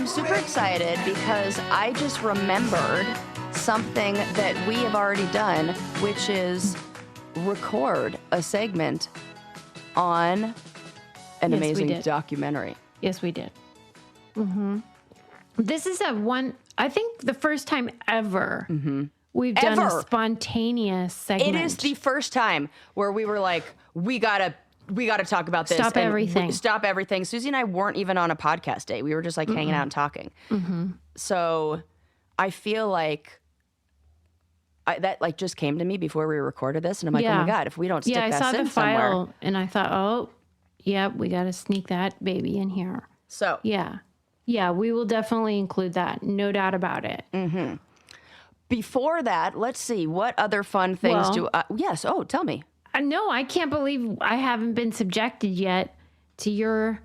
I'm super excited because I just remembered something that we have already done, which is record a segment on an amazing documentary. Yes, we did. Mm-hmm. This is I think the first time ever we've done a spontaneous segment. It is the first time where we were like, we gotta talk about this. Stop everything. Stop everything. Susie and I weren't even on a podcast day. We were just like hanging out and talking. Mm-hmm. So I feel like that like just came to me before we recorded this, and I'm like, oh my God, if we don't stick that in somewhere. I saw the file and I thought, oh, yeah, we got to sneak that baby in here. So yeah, we will definitely include that. No doubt about it. Mm-hmm. Before that, let's see what other fun things yes. Oh, tell me. No, I can't believe I haven't been subjected yet to your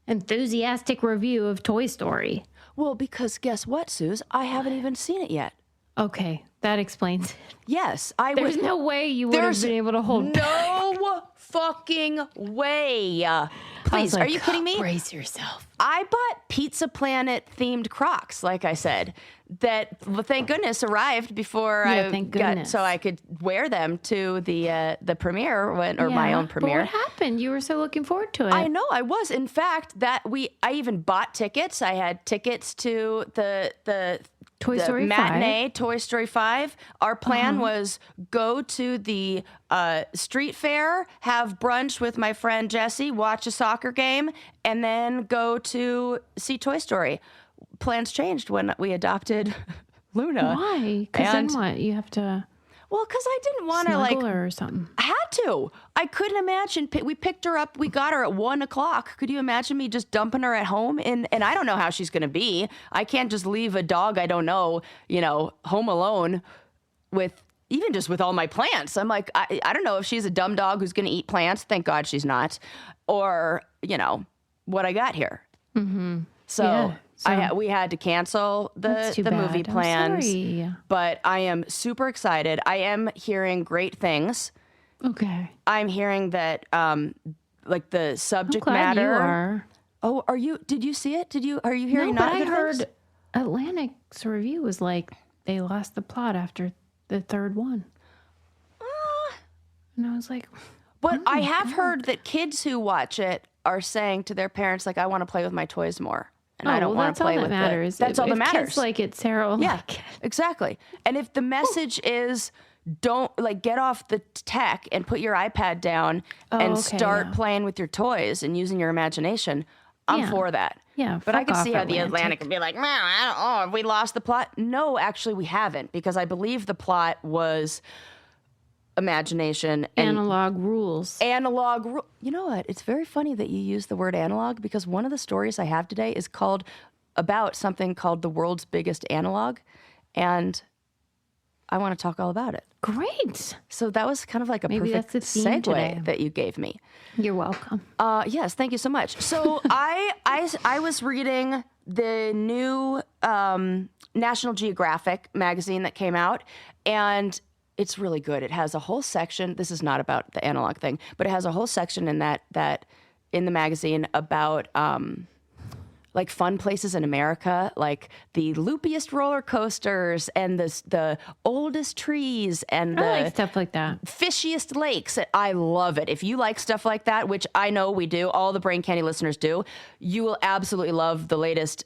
enthusiastic review of Toy Story. Well, because guess what, Suze? I haven't even seen it yet. Okay, that explains it. Yes, There's no way you would have been able to hold no fucking way. Please, are you kidding me? Brace yourself. I bought Pizza Planet themed Crocs, like I said, that thank goodness arrived before so I could wear them to the premiere my own premiere. But what happened? You were so looking forward to it. I know I was. In fact, I even bought tickets. I had tickets to the Toy Story matinee 5. Toy Story 5. Our plan was go to the street fair, have brunch with my friend Jesse, watch a soccer game, and then go to see Toy Story. Plans changed when we adopted Luna. Why? Because then what? You have to... Well, because I didn't want to like her or something. I had to. I couldn't imagine. We picked her up. We got her at 1:00. Could you imagine me just dumping her at home? And I don't know how she's going to be. I can't just leave a dog I don't know, home alone with all my plants. I'm like, I don't know if she's a dumb dog who's going to eat plants. Thank God she's not. Or, what I got here. Mm-hmm. So we had to cancel the movie plans. I'm sorry. But I am super excited. I am hearing great things. Okay. I'm hearing that like the subject I'm glad matter. You are. Oh, did you see it? Are you hearing No, not but I good heard things? Atlantic's review was like they lost the plot after the third one. And I was like, but I have heard that kids who watch it are saying to their parents, like, I want to play with my toys more. And I don't want to play with matters. That's all that matters. Kids like it, Sarah will like it. Exactly. And if the message is don't get off the tech and put your iPad down and start playing with your toys and using your imagination, I'm for that. Yeah, but I can see how the Atlantic would be like, have we lost the plot? No, actually we haven't, because I believe the plot was imagination and analog rules. You know what? It's very funny that you use the word analog, because one of the stories I have today is about something called the world's biggest analog, and I want to talk all about it. Great. So that was kind of like a perfect segue that you gave me. You're welcome. Yes, thank you so much. So I was reading the new National Geographic magazine that came out, and it's really good. It has a whole section. This is not about the analog thing, but it has a whole section in that in the magazine about like fun places in America, like the loopiest roller coasters and the oldest trees and I like stuff like that. Fishiest lakes. I love it. If you like stuff like that, which I know we do, all the Brain Candy listeners do, you will absolutely love the latest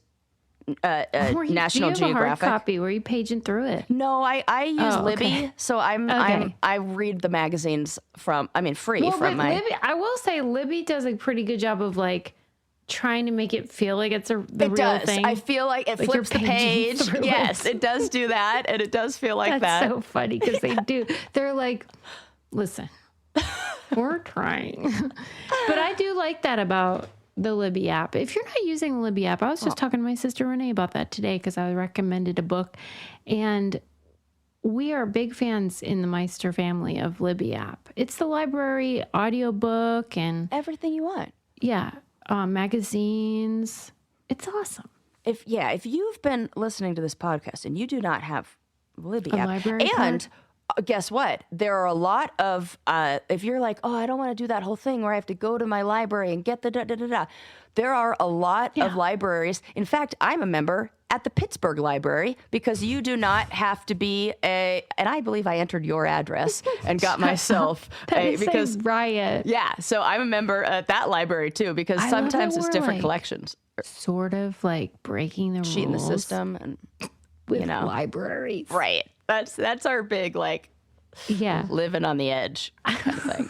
National Geographic. Do you have a hard copy? Were you paging through it? No, I use Libby, so I read the magazines free from my. Libby, I will say Libby does a pretty good job of like trying to make it feel like it's the real thing. I feel like it flips the page. Yes, it does do that, and it does feel like that. That's so funny because they do. They're like, listen, we're trying, but I do like that about the Libby app. If you're not using the Libby app, I was just talking to my sister Renee about that today because I recommended a book, and we are big fans in the Meister family of Libby app. It's the library audiobook and everything you want. Yeah, magazines. It's awesome. If you've been listening to this podcast and you do not have Libby app, library and card? guess what? There are a lot of, if you're like, oh, I don't want to do that whole thing where I have to go to my library and get the da-da-da-da. There are a lot of libraries. In fact, I'm a member at the Pittsburgh Library because you do not have to be and I believe I entered your address and got myself because riot. Yeah. So I'm a member at that library too, because sometimes it's different collections. Sort of like breaking the rules. Cheating the system and, with libraries. Right. That's our big, like, living on the edge kind of thing.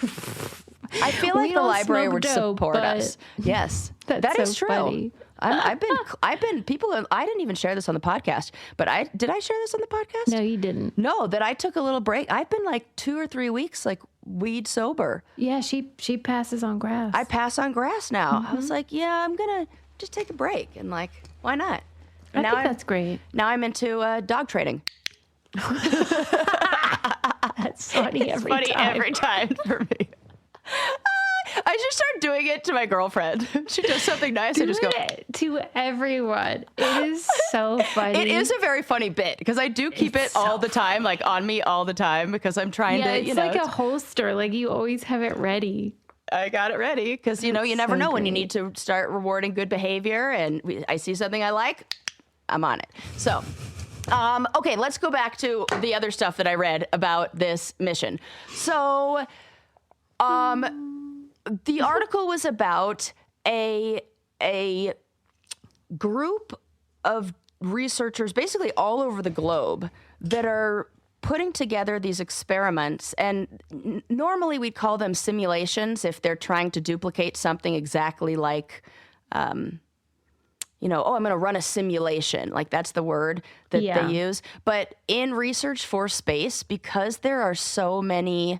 I feel like the library would support us. Yes, that is true. Funny. I've been people. I didn't even share this on the podcast, but did I share this on the podcast? No, you didn't. No, that I took a little break. I've been like 2 or 3 weeks like weed sober. Yeah, she passes on grass. I pass on grass now. I was like, yeah, I'm gonna just take a break and like, why not? I think that's great. Now I'm into dog trading. That's funny. It's funny every time for me. I just start doing it to my girlfriend. She does something nice. I just go to everyone. It is so funny. It is a very funny bit because I do keep it all the time, like on me all the time because I'm trying to, it's like a holster. Like you always have it ready. I got it ready because, you never know when you need to start rewarding good behavior. And I see something I like, I'm on it. So, okay, let's go back to the other stuff that I read about this mission. So, the article was about a group of researchers basically all over the globe that are putting together these experiments, and normally we'd call them simulations if they're trying to duplicate something exactly like, I'm going to run a simulation. Like that's the word that they use. But in research for space, because there are so many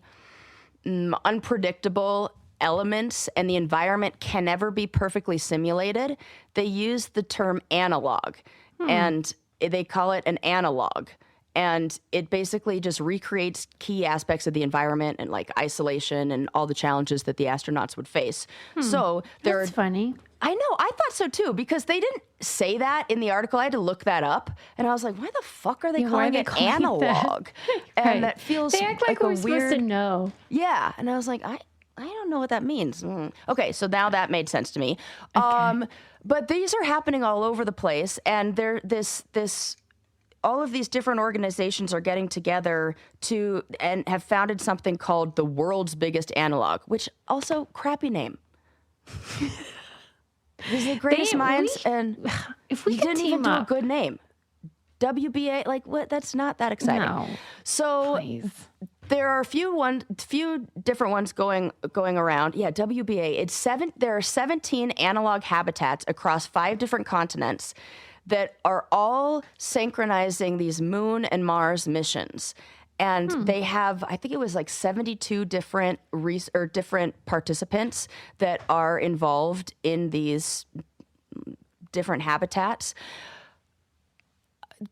unpredictable elements and the environment can never be perfectly simulated, they use the term analog and they call it an analog. And it basically just recreates key aspects of the environment and like isolation and all the challenges that the astronauts would face. So that's funny. I know. I thought so too, because they didn't say that in the article. I had to look that up. And I was like, why the fuck are they calling it analog? And that feels they act like we're supposed to know. Yeah. And I was like, I don't know what that means. Okay, so now that made sense to me. Okay. But these are happening all over the place, and they're all of these different organizations are getting together and have founded something called the world's biggest analog, which also crappy name. These are the greatest minds, and if we didn't even do up. a good name. WBA, like what? That's not that exciting. No, so please. There are a few different ones going around. Yeah, WBA. There are 17 analog habitats across 5 different continents that are all synchronizing these Moon and Mars missions. And they have, I think it was like 72 different different participants that are involved in these different habitats.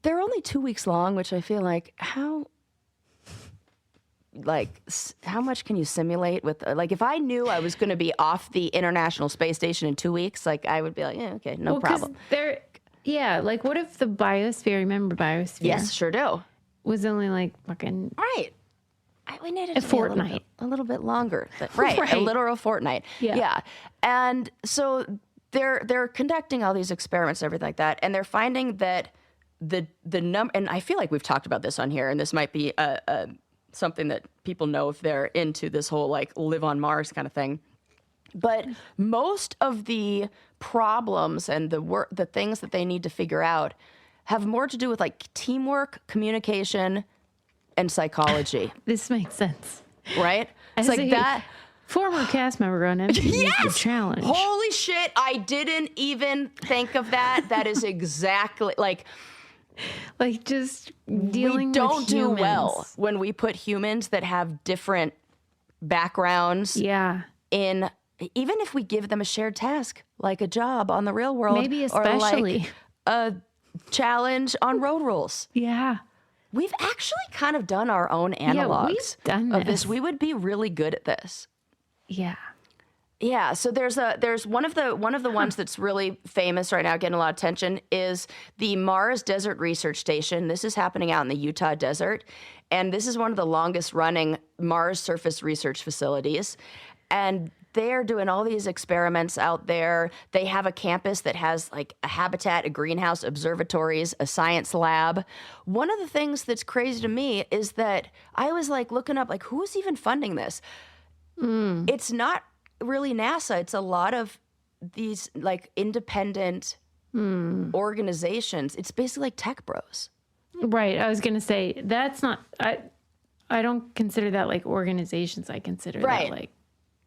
They're only 2 weeks long, which I feel like how much can you simulate with, like, if I knew I was going to be off the International Space Station in 2 weeks, like I would be like, yeah, okay, no problem. Like what if the biosphere, remember biosphere? Yes, sure do. Was only like fucking right. We needed a fortnight, a little bit longer, right? A literal fortnight. Yeah. And so they're conducting all these experiments and everything like that, and they're finding that the number, and I feel like we've talked about this on here, and this might be something that people know if they're into this whole like live on Mars kind of thing. But most of the problems and the things that they need to figure out have more to do with like teamwork, communication, and psychology. This makes sense. Right? It's like that. Former cast member on MTV's Challenge. Holy shit, I didn't even think of that. That is exactly like just dealing with don't do humans. well when we put humans that have different backgrounds in, even if we give them a shared task, like a job on the real world. Maybe especially. Or like a challenge on road rules. Yeah. We've actually kind of done our own analogs we've done of this. We would be really good at this. Yeah. Yeah, so there's one of the ones that's really famous right now, getting a lot of attention, is the Mars Desert Research Station. This is happening out in the Utah desert, and this is one of the longest running Mars surface research facilities. And they're doing all these experiments out there. They have a campus that has like a habitat, a greenhouse, observatories, a science lab. One of the things that's crazy to me is that I was like looking up like who's even funding this? It's not really NASA. It's a lot of these like independent organizations. It's basically like tech bros. Right. I was going to say that's not, I don't consider that like organizations. I consider that like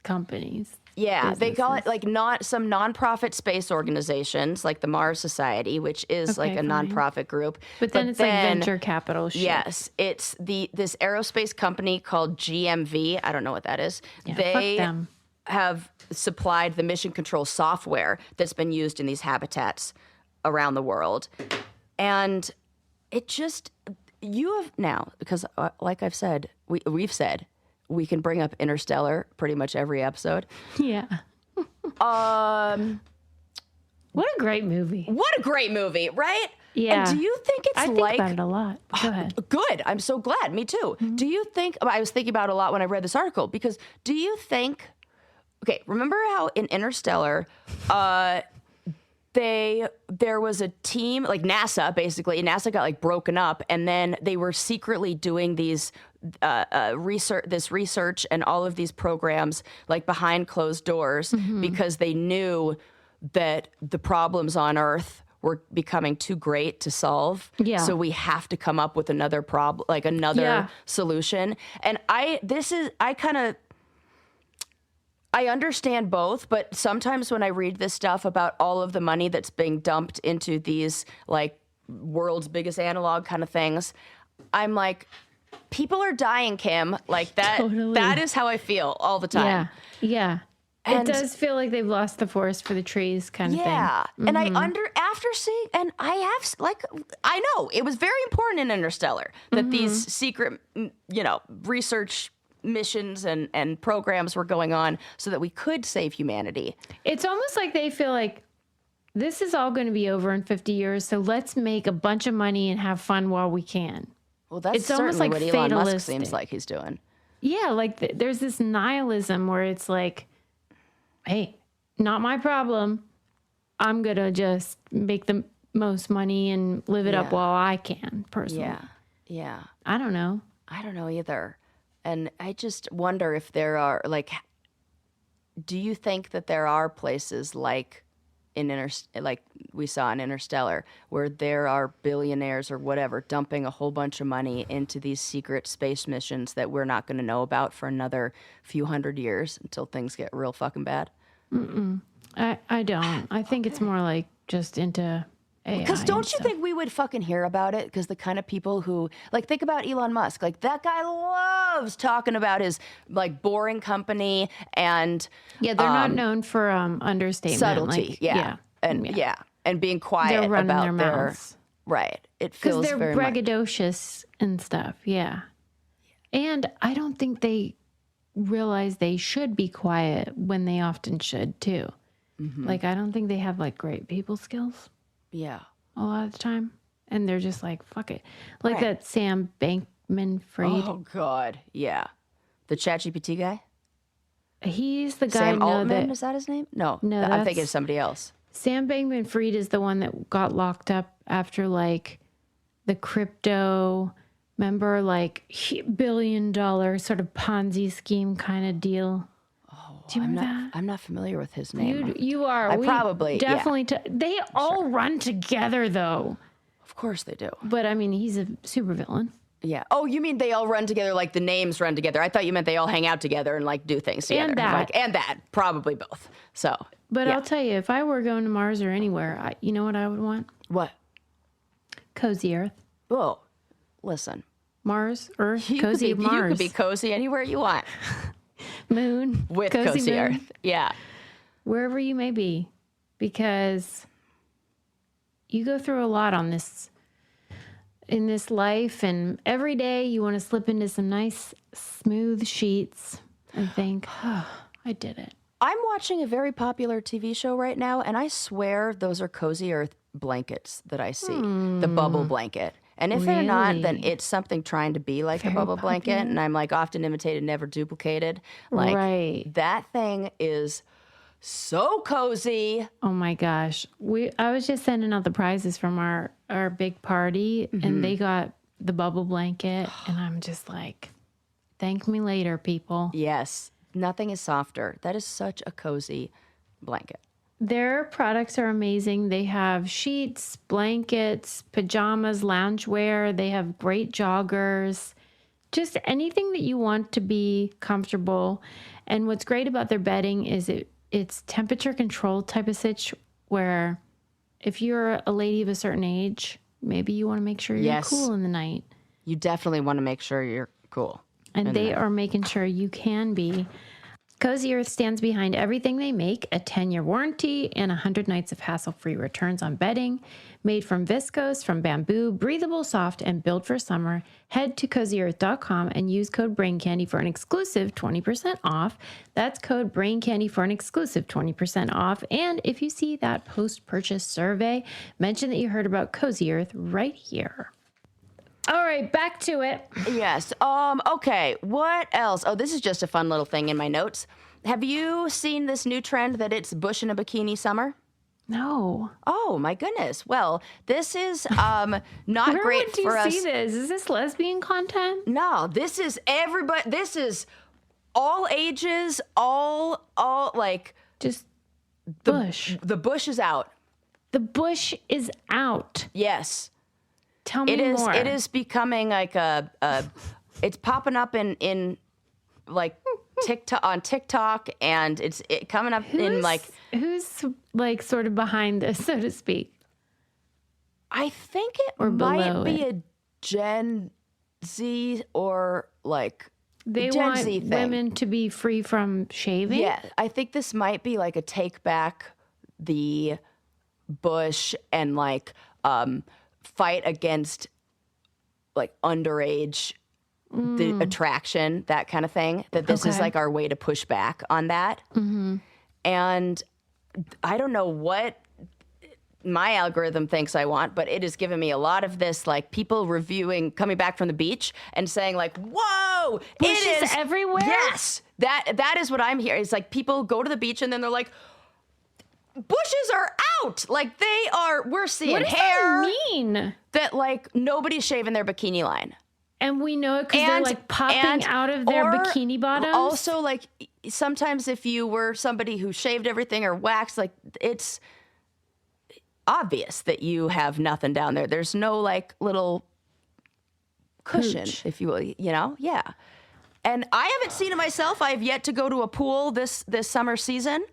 companies. Yeah. Businesses. They call it like some nonprofit space organizations like the Mars Society, which is like a nonprofit group. But then it's like venture capital shit. Yes. It's this aerospace company called GMV. I don't know what that is. Yeah, they fuck them. have supplied the mission control software that's been used in these habitats around the world. And it just, you have now, because like I've said, we've said, we can bring up Interstellar pretty much every episode. Yeah. What a great movie. What a great movie, right? Yeah. And do you think it's I think like... about it a lot. Go ahead. Good. I'm so glad. Me too. Do you think... I was thinking about it a lot when I read this article, because do you think... Okay, remember how in Interstellar, there was a team, like NASA, basically. NASA got like broken up, and then they were secretly doing these research and all of these programs like behind closed doors because they knew that the problems on Earth were becoming too great to solve. Yeah. So we have to come up with another problem, like another solution. And I understand both, but sometimes when I read this stuff about all of the money that's being dumped into these like world's biggest analog kind of things, I'm like, people are dying, Kim. Like that. Totally. That is how I feel all the time. Yeah. And it does feel like they've lost the forest for the trees kind of thing. Yeah. And after seeing, and I have, like, I know it was very important in Interstellar that these secret, research missions and programs were going on so that we could save humanity. It's almost like they feel like this is all going to be over in 50 years, so let's make a bunch of money and have fun while we can. Well, that's It's almost certainly like what Elon Musk fatalistic. seems like he's doing. Yeah, like there's this nihilism where it's like, hey, not my problem. I'm going to just make the most money and live it up while I can, personally. Yeah. I don't know. I don't know either. And I just wonder if there are, like, do you think that there are places like like we saw in Interstellar, where there are billionaires or whatever dumping a whole bunch of money into these secret space missions that we're not going to know about for another few hundred years until things get real fucking bad? I don't. I think it's more like just into AI. Because don't you think we would fucking hear about it? Because the kind of people who, like, think about Elon Musk. Like, that guy loves talking about his, like, boring company and... Yeah, they're not known for understatement. subtlety. Like, And being quiet they're running about their mouths. Right. It Because feels they're very much... braggadocious and stuff. Yeah. And I don't think they realize they should be quiet when they often should, too. Like, I don't think they have, like, great people skills. Yeah. A lot of the time. And they're just like, fuck it. Like that Sam Bankman-Fried. Oh, God. Yeah. The ChatGPT guy? He's the guy. Sam Altman? Is that his name? No. No, I'm that's- thinking of somebody else. Sam Bankman-Fried is the one that got locked up after like the crypto, remember, like $1 billion sort of Ponzi scheme kind of deal. Do you remember that? I'm not familiar with his name. You are. I probably, yeah. definitely. They all run together, though. Of course they do. But I mean, he's a supervillain. Yeah. Oh, you mean they all run together, like the names run together? I thought you meant they all hang out together and like do things together. And that. And that. Probably both. So. But yeah. I'll tell you, if I were going to Mars or anywhere, you know what I would want? What? Cozy Earth. Oh, listen. Mars, Earth, You cozy could be, Mars. You could be cozy anywhere you want. Moon. With cozy moon, Earth. Yeah. Wherever you may be. Because you go through a lot on this, in this life, and every day you want to slip into some nice, smooth sheets and think, oh, I did it. I'm watching a very popular TV show right now, and I swear those are Cozy Earth blankets that I see, the bubble blanket. And if they're not, then Really? it's something trying to be like the Very bubble blanket. popular. And I'm like often imitated, never duplicated. Like Right. that thing is so cozy. Oh my gosh. I was just sending out the prizes from our big party and they got the bubble blanket and I'm just like, thank me later, people. Yes, nothing is softer. That is such a cozy blanket. Their products are amazing. They have sheets, blankets, pajamas, loungewear. They have great joggers, just anything that you want to be comfortable. And what's great about their bedding is it's temperature controlled type of sitch where if you're a lady of a certain age, maybe you want to make sure you're Yes. cool in the night. You definitely want to make sure you're cool. And they are making sure you can be. Cozy Earth stands behind everything they make, a 10-year warranty and 100 nights of hassle-free returns on bedding. Made from viscose, from bamboo, breathable, soft, and built for summer. Head to cozyearth.com and use code BRAINCANDY for an exclusive 20% off. That's code BRAINCANDY for an exclusive 20% off. And if you see that post-purchase survey, mention that you heard about Cozy Earth right here. All right, back to it. Yes. Okay. What else? Oh, this is just a fun little thing in my notes. Have you seen this new trend that it's bush in a bikini summer? No. Oh my goodness. Well, this is not Where great would you for us. see this? Is this lesbian content? No, this is everybody. This is all ages, all like Just bush. the bush is out. The bush is out. Yes. Tell me It is. more. It is becoming like it's popping up in like TikTok, and it's coming up in like. Who's like sort of behind this, so to speak? I think it Or might below be a Gen Z or like They Gen want Z thing. women to be free from shaving. Yeah, I think this might be like a take back the bush and like fight against like underage the attraction, that kind of thing. That this is Okay. like our way to push back on that. And I don't know what my algorithm thinks I want, but it has given me a lot of this, like people reviewing, coming back from the beach and saying like, whoa, Bushes it is everywhere? Yes. That is what I'm hearing. It's like people go to the beach and then they're like, bushes are out. Like we're seeing What does hair that mean? that like nobody's shaving their bikini line. And we know it because they're like popping out of their or bikini bottoms. Also, like sometimes if you were somebody who shaved everything or waxed, like it's obvious that you have nothing down there. There's no like little cushion, Pooch. if you will, Yeah. And I haven't seen it myself. I have yet to go to a pool this summer season.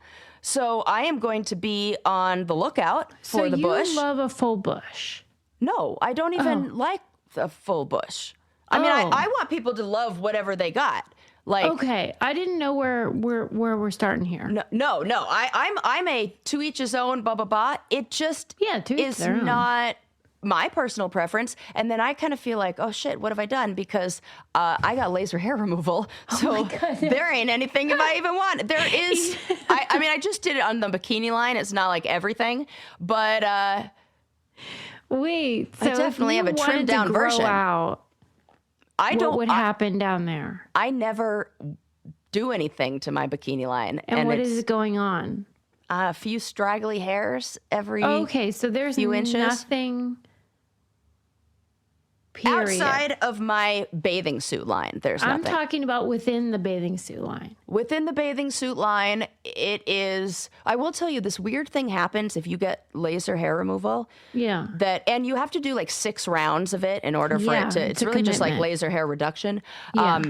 So I am going to be on the lookout for the bush. So you love a full bush. No, I don't even like the full bush. I mean, Oh. I want people to love whatever they got. Like, Okay, I didn't know where we're starting here. no. I'm a to each his own, blah blah blah. It just To each is their own. not my personal preference. And then I kind of feel like, oh shit, what have I done? Because I got laser hair removal, so there ain't anything if I even want. There is. I mean, I just did it on the bikini line. It's not like everything, but Wait, so definitely if have you a trimmed wanted to down grow version. out, I what don't. would happen down there? I never do anything to my bikini line, And what it's is going on? a few straggly hairs every Okay, so there's few inches. nothing. Period. outside of my bathing suit line. There's I'm nothing. talking about within the bathing suit line. Within the bathing suit line, it is. I will tell you, this weird thing happens if you get laser hair removal. Yeah. And you have to do like 6 rounds of it in order for Yeah, it to. it's It's a really just like commitment. laser hair reduction. Yeah.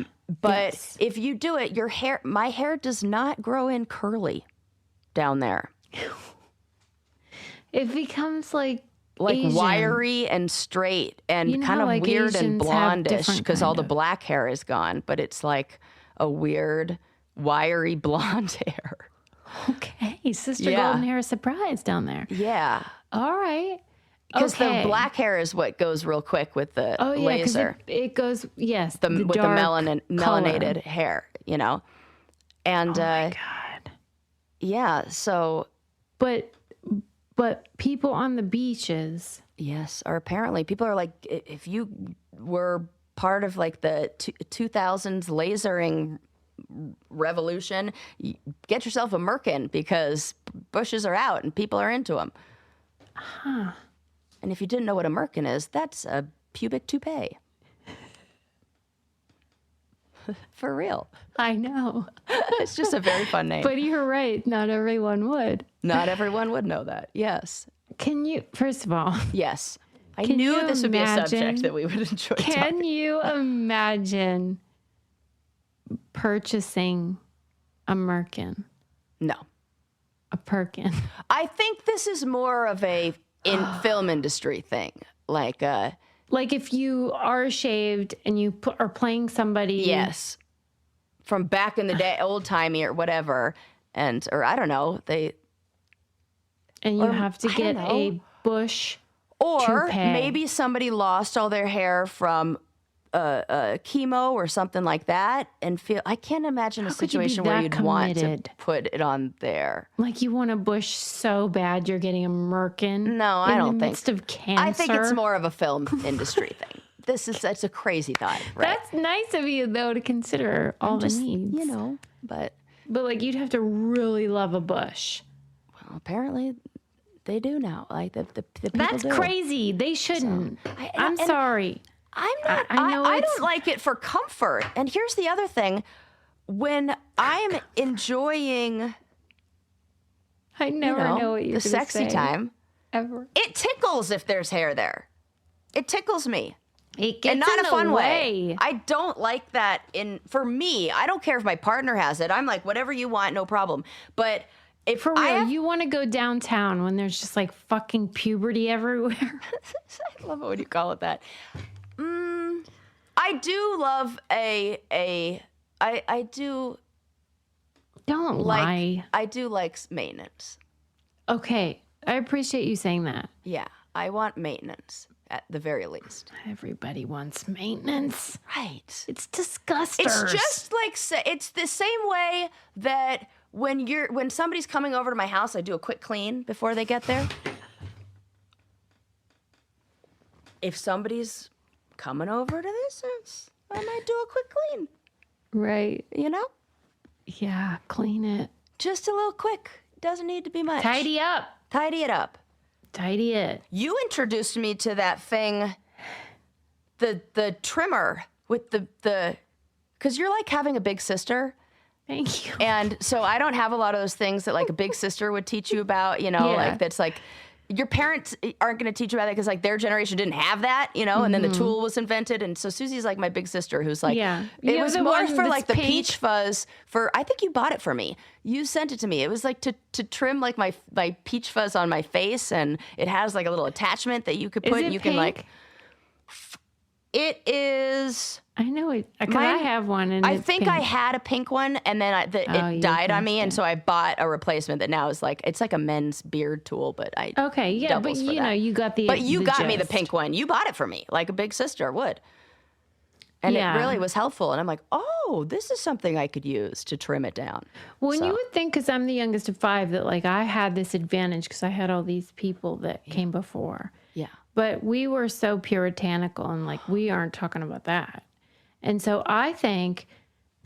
But Yes. if you do it, my hair does not grow in curly down there. It becomes like Asian. Wiry and straight and You know kind how, of like, weird and Asians have blondish different because all kind the of- black hair is gone, but it's like a weird, wiry blonde hair. Okay, Sister Yeah. Golden Hair surprise down there. Yeah. All right. Because Okay. the black hair is what goes real quick with the Oh yeah, because laser. it goes with With the dark melanated color. hair, And Oh my God. Yeah. So But people on the beaches. yes, or apparently people are like, if you were part of like the 2000s lasering revolution, get yourself a merkin because bushes are out and people are into them. Huh. And if you didn't know what a merkin is, that's a pubic toupee. For real. I know. It's just a very fun name. But you're right. Not everyone would. Not everyone would know that. Yes. Can you, first of all, Yes. I Can knew you this would be a subject imagine- that we would enjoy talking. can you imagine purchasing a merkin? No. A perkin? I think this is more of a film industry thing. Like, Like if you are shaved and you are playing somebody. yes, from back in the day, old timey or whatever, or I don't know, And you or, have to I get don't a know. bush. or toupee. maybe somebody lost all their hair from chemo or something like that, and I can't imagine a How could you be situation where that you'd want committed? to put it on there. Like you want a bush so bad you're getting a merkin. No, I don't in the think. midst of cancer. I think it's more of a film industry thing. That's a crazy thought, right? That's nice of you though to consider all the needs. You know, but But you'd have to really love a bush. well, apparently they do now. Like the people That's do. crazy. They shouldn't. I'm and- sorry. I'm not. I know I it's- don't like it for comfort. And here's the other thing: when I'm enjoying, I never know what you're the gonna sexy say, time, ever. it tickles if there's hair there. It tickles me. It gets And not in in a the fun way. way. I don't like that. For me, I don't care if my partner has it. I'm like, whatever you want, no problem. But if For real, I have, you want to go downtown when there's just like fucking puberty everywhere. I love it when you call it that. I do love I do Don't like lie. I do like maintenance. Okay, I appreciate you saying that. Yeah, I want maintenance at the very least. Everybody wants maintenance. Right. It's disgusting. It's just like it's the same way that when somebody's coming over to my house, I do a quick clean before they get there. If somebody's coming over to this house, I might do a quick clean. right. You know, Yeah, clean it. just a little quick. Doesn't need to be much. Tidy up. Tidy it up. Tidy it. You introduced me to that thing, the trimmer with the because you're like having a big sister. Thank you. And so I don't have a lot of those things that like a big sister would teach you about, Yeah. like that's like your parents aren't going to teach you about that because like their generation didn't have that, and then the tool was invented. And so Susie's like my big sister who's like, Yeah. it You was have the more one for that's like the pink? peach fuzz I think you bought it for me. You sent it to me. It was like to trim like my peach fuzz on my face. And it has like a little attachment that you could put Is it and you can like, pink? it is. I know it. Because Mine- I have one. And I it's think pink. I had a pink one, and then Oh, it you died on me, pinched and it. so I bought a replacement that now is like it's like a men's beard tool, but I Okay, yeah, but doubles for you that. know, you got the. But you the got me the gist. pink one. You bought it for me, like a big sister would, and Yeah. it really was helpful. And I'm like, oh, this is something I could use to trim it down. Well, and So- you would think, because I'm the youngest of 5, that like I had this advantage because I had all these people that came before. Yeah, But we were so puritanical and like we aren't talking about that. And so I thank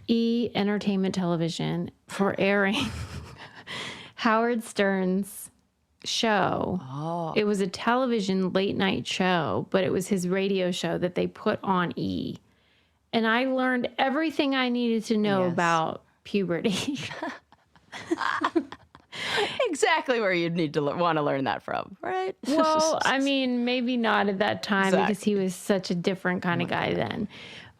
Entertainment Television for airing Howard Stern's show. Oh. It was a television late night show, but it was his radio show that they put on E. And I learned everything I needed to know Yes. about puberty. exactly where you'd need to want to learn that from, right? Well, I mean, maybe not at that time because Exactly. he was such a different kind of guy then.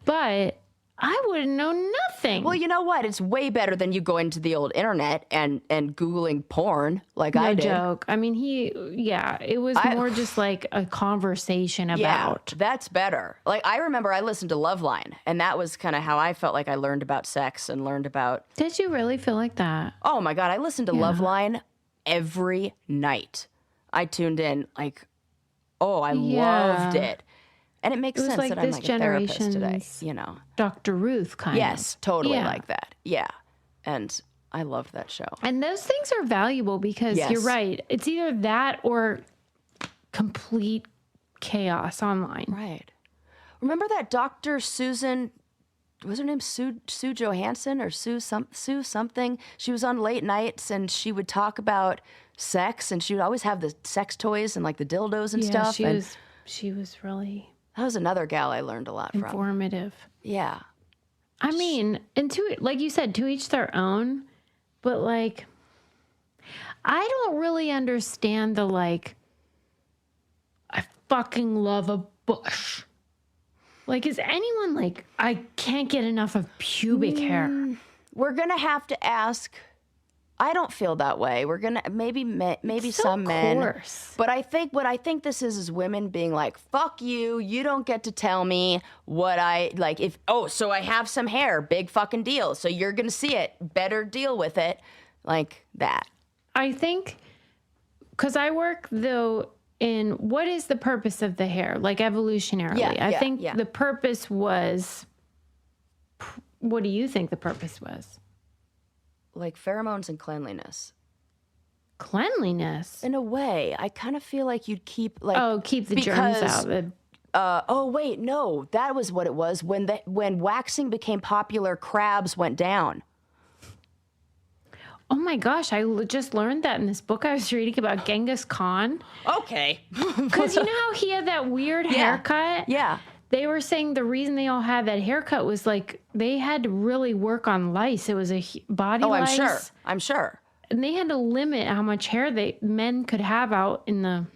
But I wouldn't know nothing. Well, you know what? It's way better than you going to the old internet and Googling porn like I no did. joke. I mean, it was more just like a conversation about. Yeah, that's better. Like I remember I listened to Loveline, and that was kind of how I felt like I learned about sex and learned about. Did you really feel like that? Oh my God, I listened to Loveline every night. I tuned in like, oh, I loved it, and it makes It was sense like that I'm this like a therapist today. generations- You know? Dr. Ruth kind of. Yes, totally Yeah. like that. Yeah, and I loved that show. And those things are valuable because Yes. you're right. It's either that or complete chaos online. Right. Remember that Dr. Susan, was her name Sue Johansson or Sue something? She was on late nights and she would talk about sex, and she would always have the sex toys and like the dildos and stuff. She was really That was another gal I learned a lot from. informative. Yeah. I mean, and like you said, to each their own, but like, I don't really understand the like, I fucking love a bush. Like, is anyone like, I can't get enough of pubic hair? We're going to have to ask. I don't feel that way. We're going to maybe So some men. coarse. But I think what I think this is women being like, fuck you. You don't get to tell me what I like. So I have some hair. Big fucking deal. So you're going to see it. Better deal with it. Like that. I think, because I work though in what is the purpose of the hair, like evolutionarily. I think the purpose was, what do you think the purpose was? Like pheromones and cleanliness. Cleanliness. In a way, I kind of feel like you'd keep like keep the germs out. Wait, no, that was what it was. When waxing became popular, crabs went down. Oh my gosh, I just learned that in this book I was reading about Genghis Khan. Okay. Because you know how he had that weird haircut? Yeah. They were saying the reason they all had that haircut was like they had to really work on lice. It was a body lice. I'm sure. And they had to limit how much hair men could have out in the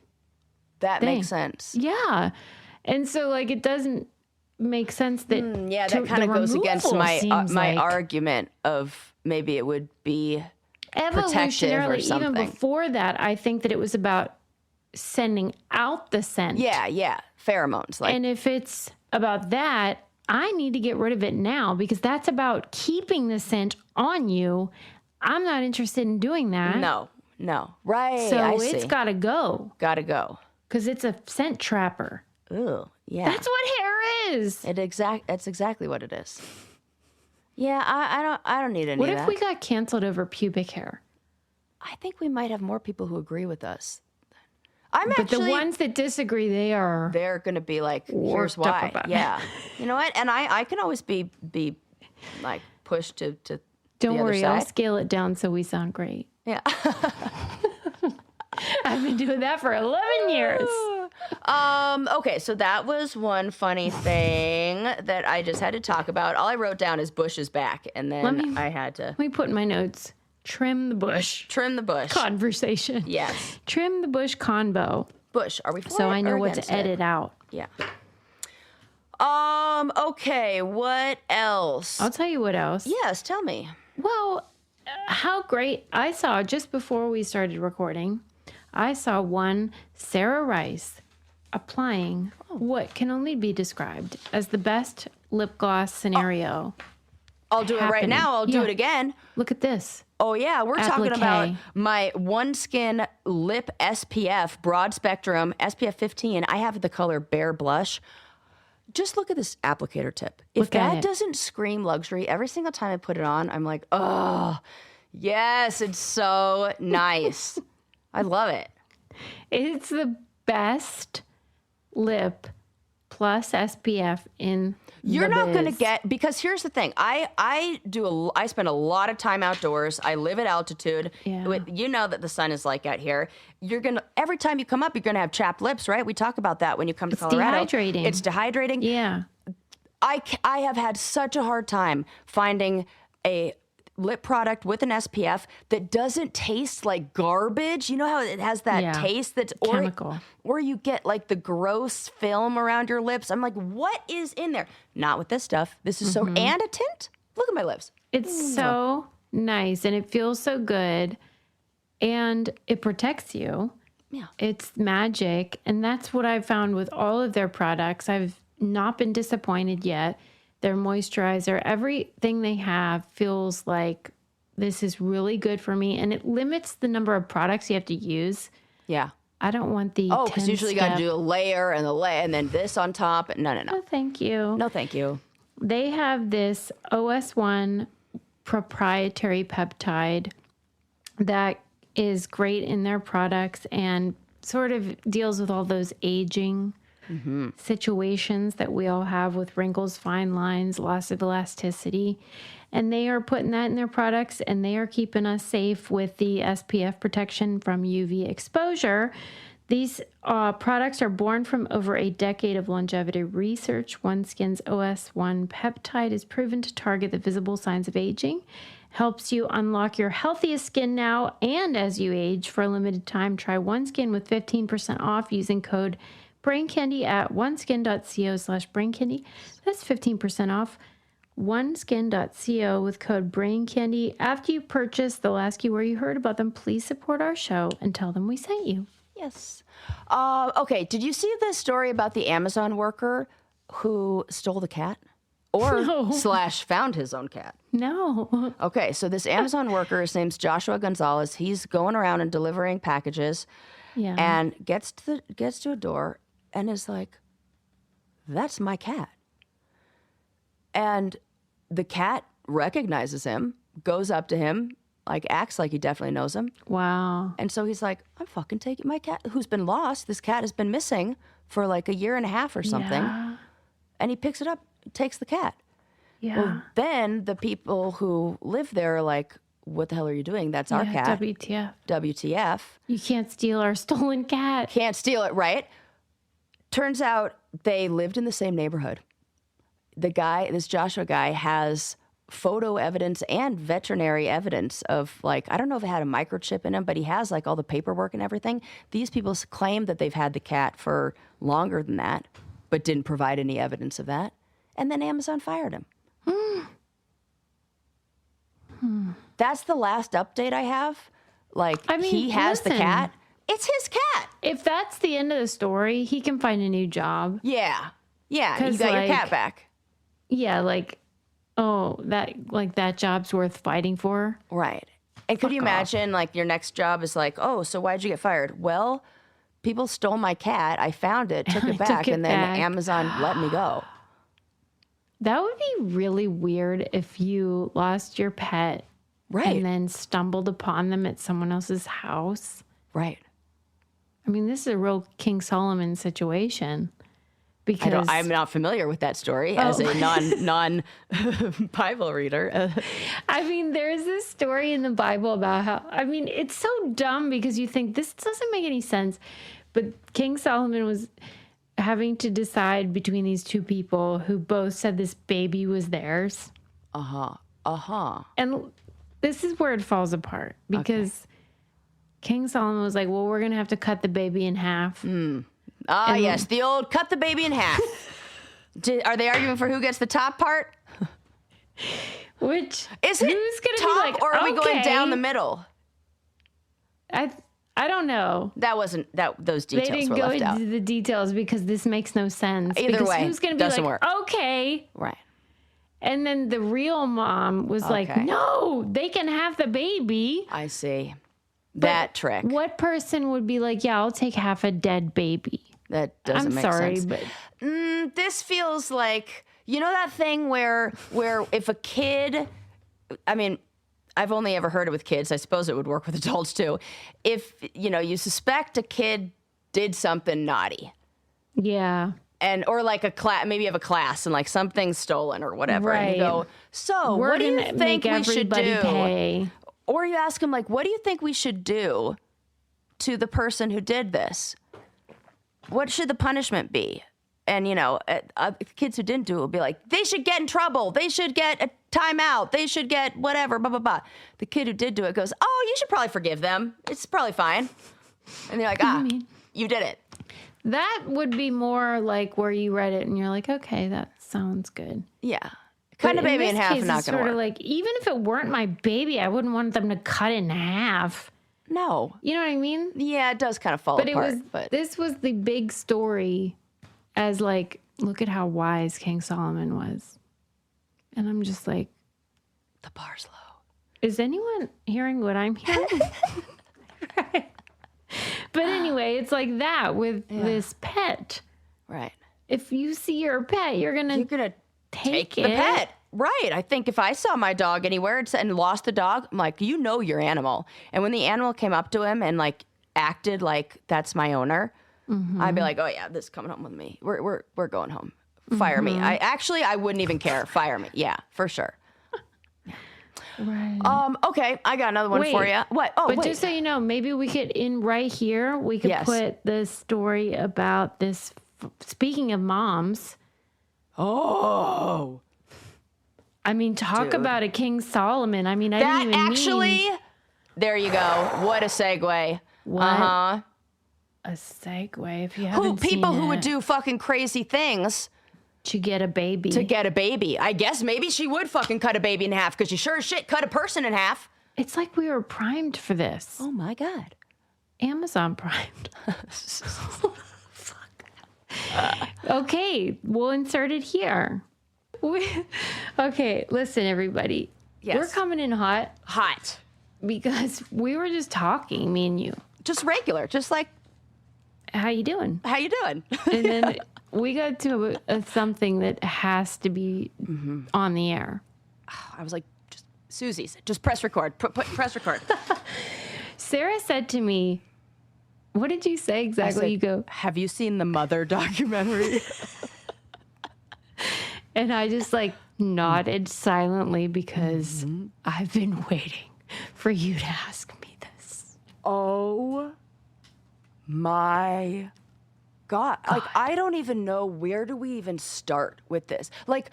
That thing. makes sense. Yeah. And so like it doesn't make sense that that kind of goes against my like, argument of maybe it would be protective or evolutionarily, something. even before that, I think that it was about sending out the scent. Yeah. Pheromones. Like, And if it's about that, I need to get rid of it now because that's about keeping the scent on you. I'm not interested in doing that. no. Right. So I it's see. got to go Gotta go. because it's a scent trapper. Ooh, yeah. That's what hair is. That's exactly what it is. Yeah, I don't need any What of if that. we got canceled over pubic hair? I think we might have more people who agree with us. I'm But actually the ones that disagree, they're going to be like, here's worked up why. about it. Yeah. You know what? And I can always be like pushed to Don't the worry, other I'll side. scale it down so we sound great. Yeah. I've been doing that for 11 years. Okay, so that was one funny thing that I just had to talk about. All I wrote down is Bush is back, and then I had to Let me put in my notes. Trim the bush. trim the bush. Conversation. Yes. Trim the bush convo. Bush. Are we for So it I know or what against to it? edit out. Yeah. Okay, what else? I'll tell you what else. Yes, tell me. Well, how great. I saw just before we started recording, I saw one Sarah Rice applying what can only be described as the best lip gloss scenario. I'll do it right happening. now. I'll do Yeah. it again. Look at this. Oh, yeah. We're talking about Applique. my One Skin Lip SPF, broad spectrum, SPF 15. I have the color Bare Blush. Just look at this applicator tip. If Look at that it. doesn't scream luxury, every single time I put it on, I'm like, oh, yes, it's so nice. I love it. It's the best lip plus SPF in You're the not going to biz. get, because here's the thing. I spend a lot of time outdoors. I live at altitude. Yeah. You know that the sun is like out here. You're going to, every time you come up, you're going to have chapped lips, right? We talk about that when you come to Colorado. dehydrating. It's dehydrating. Yeah. I have had such a hard time finding a lip product with an SPF that doesn't taste like garbage. You know how it has that Yeah. taste that's Chemical. or you get like the gross film around your lips. I'm like, what is in there? Not with this stuff. This is Mm-hmm. so, and a tint. Look at my lips. It's so nice and it feels so good and it protects you. Yeah. It's magic. And that's what I've found with all of their products. I've not been disappointed yet. Their moisturizer, everything they have feels like this is really good for me. And it limits the number of products you have to use. Yeah. I don't want the Oh, because usually you got to 10-step do a layer and and then this on top. No. Oh, thank you. No, thank you. They have this OS1 proprietary peptide that is great in their products and sort of deals with all those aging situations that we all have with wrinkles, fine lines, loss of elasticity. And they are putting that in their products, and they are keeping us safe with the SPF protection from UV exposure. These products are born from over a decade of longevity research. OneSkin's OS1 peptide is proven to target the visible signs of aging, helps you unlock your healthiest skin now and as you age. For a limited time, try OneSkin with 15% off using code BrainCandy at oneskin.co/BrainCandy. That's 15% off. oneskin.co with code BrainCandy. After you purchase, they'll ask you where you heard about them. Please support our show and tell them we sent you. Yes. Okay. Did you see the story about the Amazon worker who stole the cat? Or / found his own cat? No. Okay. So this Amazon worker, his name's Joshua Gonzalez. He's going around and delivering packages. Yeah. And gets to a door and is like, "That's my cat." And the cat recognizes him, goes up to him, like acts like he definitely knows him. Wow. And so he's like, "I'm fucking taking my cat, who's been lost. This cat has been missing for like a year and a half or something." Yeah. And he picks it up, takes the cat. Yeah. Well, then the people who live there are like, "What the hell are you doing? That's our cat. WTF. WTF. You can't steal our stolen cat. Can't steal it," right? Turns out they lived in the same neighborhood. This Joshua guy, has photo evidence and veterinary evidence of, like, I don't know if it had a microchip in him, but he has like all the paperwork and everything. These people claim that they've had the cat for longer than that, but didn't provide any evidence of that. And then Amazon fired him. That's the last update I have. Like, I mean, he has the listen. cat. It's his cat. If that's the end of the story, he can find a new job. Yeah. Yeah. You 'Cause, got your like, cat back. Yeah, like, oh, that job's worth fighting for. Right. And could you imagine, like, your next job is like, "Oh, so why'd you get fired?" "Well, people stole my cat. I found it, took it back, and then Amazon let me go." That would be really weird if you lost your pet Right. and then stumbled upon them at someone else's house. Right. I mean, this is a real King Solomon situation. Because I'm not familiar with that story as a non Bible reader. I mean, there's this story in the Bible about how, I mean, it's so dumb because you think this doesn't make any sense. But King Solomon was having to decide between these two people who both said this baby was theirs. And this is where it falls apart because King Solomon was like, "Well, we're going to have to cut the baby in half." Yes, the old cut the baby in half. Are they arguing for who gets the top part? Which Is it who's gonna top, be like, or are we going okay. down the middle? I don't know. Those They details didn't were go left out. into the details because this makes no sense. Either because way, who's going to be doesn't like, work. "Okay." Right. And then the real mom was like, "No, they can have the baby." I see. That trick. What person would be like, "Yeah, I'll take half a dead baby"? That doesn't make sense. but This feels like, you know, that thing where if a kid, I mean, I've only ever heard it with kids. I suppose it would work with adults too. If, you know, you suspect a kid did something naughty, yeah, or like maybe you have a class and like something's stolen or whatever, right. and you go, "So we're what do you gonna think make we should everybody do?" pay. Or you ask them, like, "What do you think we should do to the person who did this? What should the punishment be?" And, you know, kids who didn't do it will be like, "They should get in trouble. They should get a timeout. They should get whatever, blah, blah, blah." The kid who did do it goes, "Oh, you should probably forgive them. It's probably fine." And they're like, "You did it." That would be more like where you read it and you're like, "Okay, that sounds good." Yeah. Cut a baby in half case, and not it's going to sort work. of like, even if it weren't my baby, I wouldn't want them to cut it in half. No. You know what I mean? Yeah, it does kind of fall But apart. But this was the big story as like, look at how wise King Solomon was. And I'm just like, the bar's low. is anyone hearing what I'm hearing? Right. But anyway, it's like that with this pet. Right. If you see your pet, you're gonna You're going to take the it. pet. Right. I think if I saw my dog anywhere and lost the dog, I'm like, you know your animal. And when the animal came up to him and like acted like that's my owner, I'd be like, oh yeah, this is coming home with me. We're going home. Fire me. I wouldn't even care. Fire me. Yeah, for sure. Right. Okay, I got another one for you. What? Oh, but wait. just so you know, maybe we could right here, we could put the story about this. Speaking of moms. Oh. I mean, talk about a King Solomon. I mean, I that didn't even actually. There you go. What a segue. What a segue. If you haven't seen people who would do fucking crazy things. To get a baby. I guess maybe she would fucking cut a baby in half because she sure as shit cut a person in half. It's like we were primed for this. Oh my God. Amazon primed. Okay, we'll insert it here. Okay, listen, everybody. Yes. We're coming in hot. Hot. Because we were just talking, me and you. Just regular. Just like, how you doing? How you doing? And then we got to something that has to be on the air. I was like, just Susie, just press record. Press record. Sarah said to me, what did you say exactly? Said, you go, have you seen the Mother documentary? And I just like nodded silently because I've been waiting for you to ask me this. Oh my God. Like, I don't even know, where do we even start with this? Like,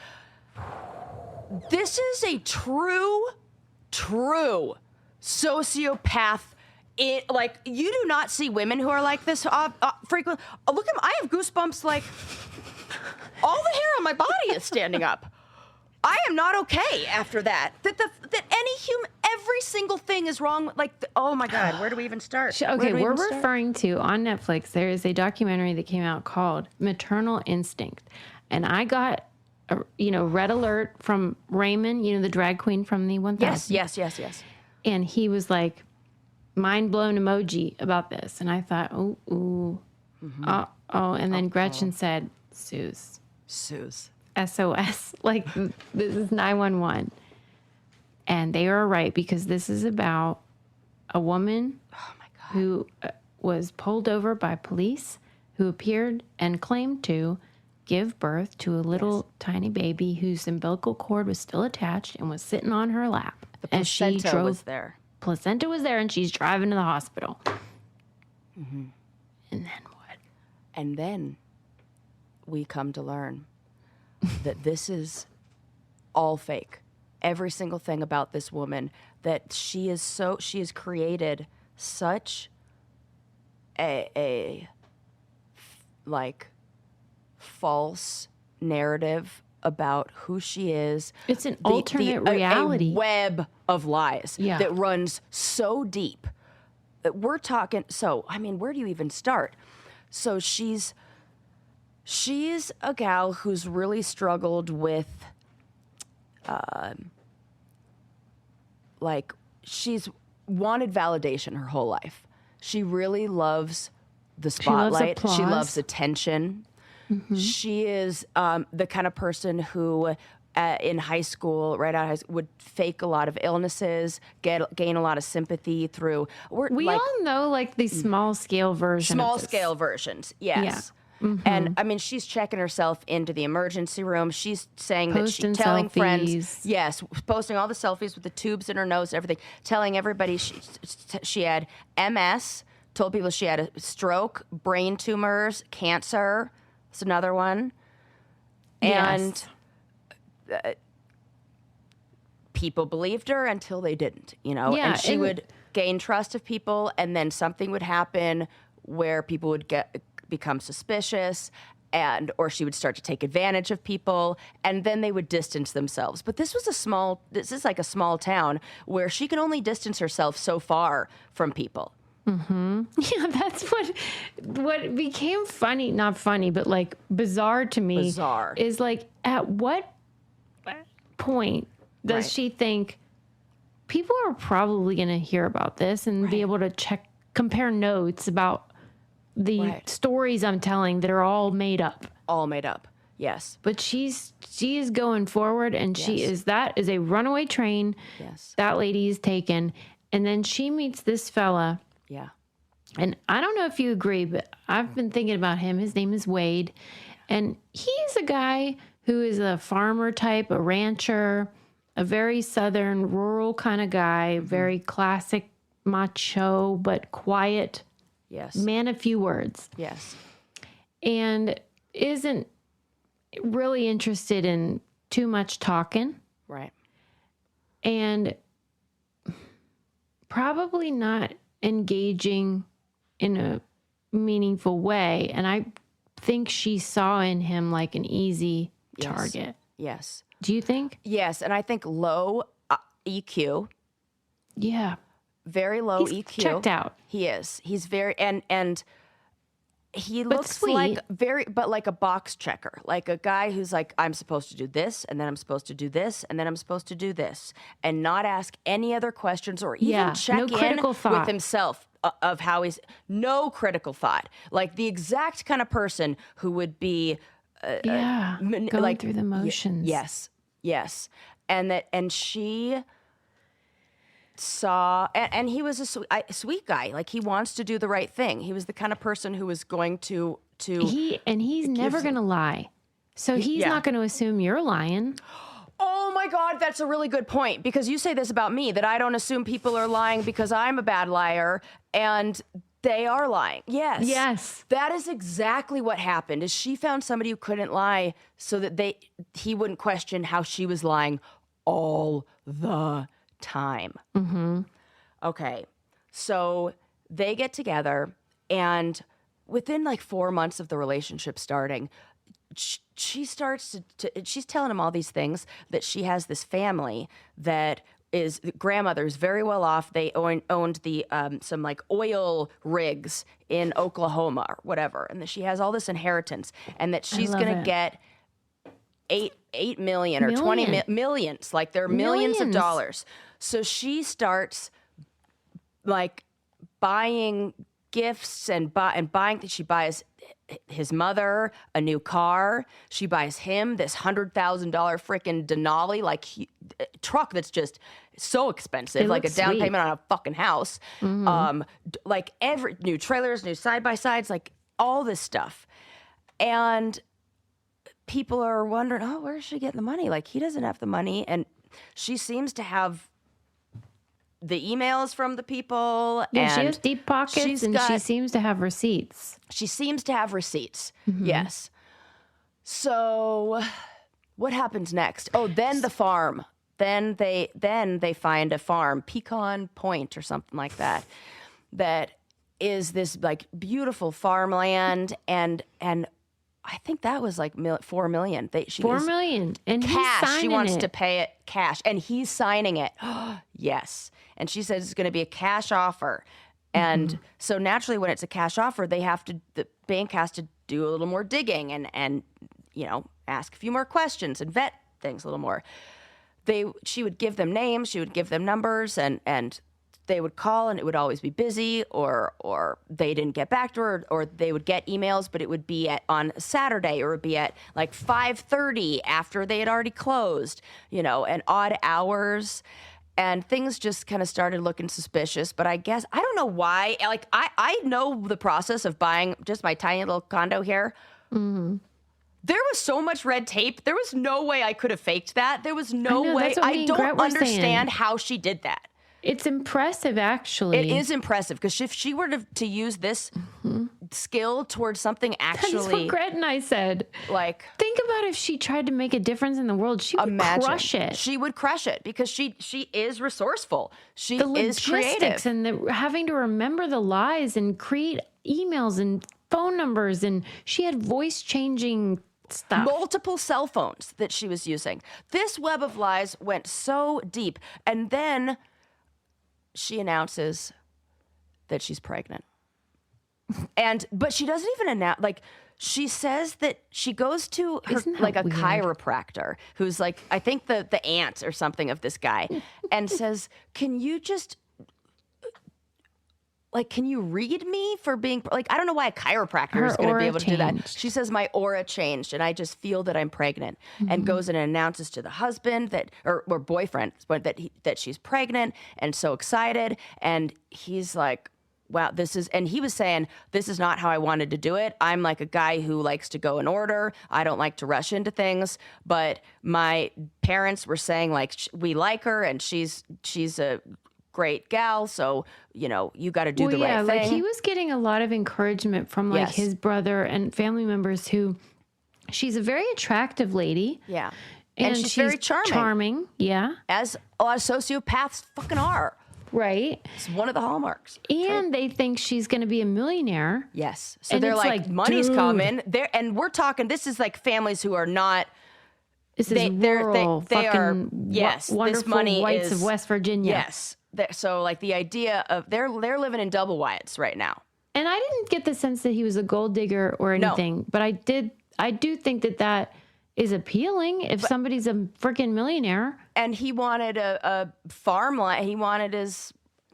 this is a true sociopath. Like, you do not see women who are like this frequently. Look at me. I have goosebumps, like, all the hair on my body is standing up. I am not okay after that. That any human, every single thing is wrong. Like, oh my God, where do we even start? Okay, we're referring to, on Netflix, there is a documentary that came out called Maternal Instinct. And I got, red alert from Raymond, the drag queen from the 1000. Yes. And he was like, mind blown emoji about this. And I thought, and then Gretchen said, Suze. SOS. Like, this is 911. And they are right, because this is about a woman who was pulled over by police who appeared and claimed to give birth to a little tiny baby whose umbilical cord was still attached and was sitting on her lap. The placenta was there. Placenta was there, and she's driving to the hospital. And then what? And then we come to learn that this is all fake. Every single thing about this woman, that she has created such a like false narrative about who she is. It's an alternate reality. A web of lies that runs so deep that we're talking. So, I mean, where do you even start? So she's a gal who's really struggled with, like, she's wanted validation her whole life. She really loves the spotlight. She loves attention. She is the kind of person who, in high school, right out of high school, would fake a lot of illnesses, gain a lot of sympathy through. We all know, like, these small scale versions. Small scale versions, yes. Yeah. And I mean, she's checking herself into the emergency room. She's saying posting that she's telling selfies. friends, posting all the selfies with the tubes in her nose, everything, telling everybody she had MS, told people she had a stroke, brain tumors, cancer. That's another one. And people believed her until they didn't, Yeah, and she would gain trust of people, and then something would happen where people would become suspicious, or she would start to take advantage of people, and then they would distance themselves. But this is like a small town where she can only distance herself so far from people. Yeah, that's what became funny, not funny, but like bizarre to me. Is like, at what point does she think people are probably going to hear about this and be able to compare notes about the stories I'm telling that are all made up? All made up. Yes. But she is going forward, and that is a runaway train. Yes. That lady is taken. And then she meets this fella. Yeah. And I don't know if you agree, but I've been thinking about him. His name is Wade. And he's a guy who is a farmer type, a rancher, a very southern, rural kind of guy, very classic macho, but quiet. Yes. Man of few words. Yes. And isn't really interested in too much talking. Right. And probably not engaging in a meaningful way. And I think she saw in him like an easy target. Yes. Do you think? Yes. And I think low EQ. Yeah. Very low He's EQ. checked out. He is. He's very, and he But looks sweet. like a box checker, like a guy who's like, I'm supposed to do this, and then I'm supposed to do this, and then I'm supposed to do this, and not ask any other questions or even check no critical in thought. with himself of how he's, no critical thought. Like the exact kind of person who would be, going through the motions. Yes. And she saw, and he was a sweet guy. Like he wants to do the right thing. He was the kind of person who was going to. He's never going to lie. So he's not going to assume you're lying. Oh my God, that's a really good point, because you say this about me, that I don't assume people are lying because I'm a bad liar, and they are lying. Yes. That is exactly what happened. Is she found somebody who couldn't lie so that he wouldn't question how she was lying all the time. Mm-hmm. Okay. So they get together, and within like 4 months of the relationship starting, she starts to she's telling him all these things, that she has this family that is, the grandmother's very well off. They owned the some like oil rigs in Oklahoma or whatever, and that she has all this inheritance, and that she's gonna get 8 million or 20 millions, like they're millions of dollars. So she starts like buying gifts and buying. She buys his mother a new car. She buys him this $100,000 freaking Denali, like truck that's just so expensive, like a down payment on a fucking house. Mm-hmm. Like every new trailers, new side by sides, like all this stuff. And people are wondering, oh, where is she getting the money? Like he doesn't have the money, and she seems to have the emails from the people. Yeah, and she has deep pockets, and she seems to have receipts. She seems to have receipts. Mm-hmm. Yes. So what happens next? Oh, then the farm. Then they find a farm, Pecan Point or something like that, that is this like beautiful farmland, and I think that was like $4 million. $4 million, and cash. She wants to pay it cash, and he's signing it. Yes, and she says it's going to be a cash offer, and so naturally, when it's a cash offer, the bank has to do a little more digging and ask a few more questions and vet things a little more. She would give them names, she would give them numbers, and they would call, and it would always be busy, or they didn't get back to her, or they would get emails, but it would be on Saturday, or it would be at like 5:30 after they had already closed, and odd hours, and things just kind of started looking suspicious. But I guess, I don't know why, like I know the process of buying just my tiny little condo here. Mm-hmm. There was so much red tape. There was no way I could have faked that. There was no way. I don't understand how she did that. It's impressive, actually. It is impressive, because if she were to use this skill towards something actually... That's what Gret and I said. Like... Think about if she tried to make a difference in the world. She would crush it. She would crush it, because she is resourceful. She is creative. And having to remember the lies and create emails and phone numbers. And she had voice-changing stuff. Multiple cell phones that she was using. This web of lies went so deep. And then... she announces that she's pregnant. But she doesn't even announce, like, she says that she goes to her, like a chiropractor who's like, I think the aunt or something of this guy, and says, can you just like, can you read me for being, like, I don't know why a chiropractor Her is going to be aura able to do that. changed. She says, my aura changed and I just feel that I'm pregnant, and goes and announces to the husband that, or boyfriend, that she's pregnant and so excited. And he's like, wow, and he was saying, this is not how I wanted to do it. I'm like a guy who likes to go in order. I don't like to rush into things. But my parents were saying, like, we like her and she's a great gal. So, you got to do the right thing. Like he was getting a lot of encouragement from like Yes. his brother and family members she's a very attractive lady. Yeah. And she's very charming. Yeah. As a lot of sociopaths fucking are. Right. It's one of the hallmarks. And they think she's going to be a millionaire. Yes. So And they're it's like, money's dude. coming. And we're talking, this is like families who are not, This is rural, they are, fucking yes, wonderful this money whites is, of West Virginia. Yes. So like the idea of, they're living in double wides right now. And I didn't get the sense that he was a gold digger or anything, but I do think that is appealing if somebody's a freaking millionaire. And he wanted a farmland. He wanted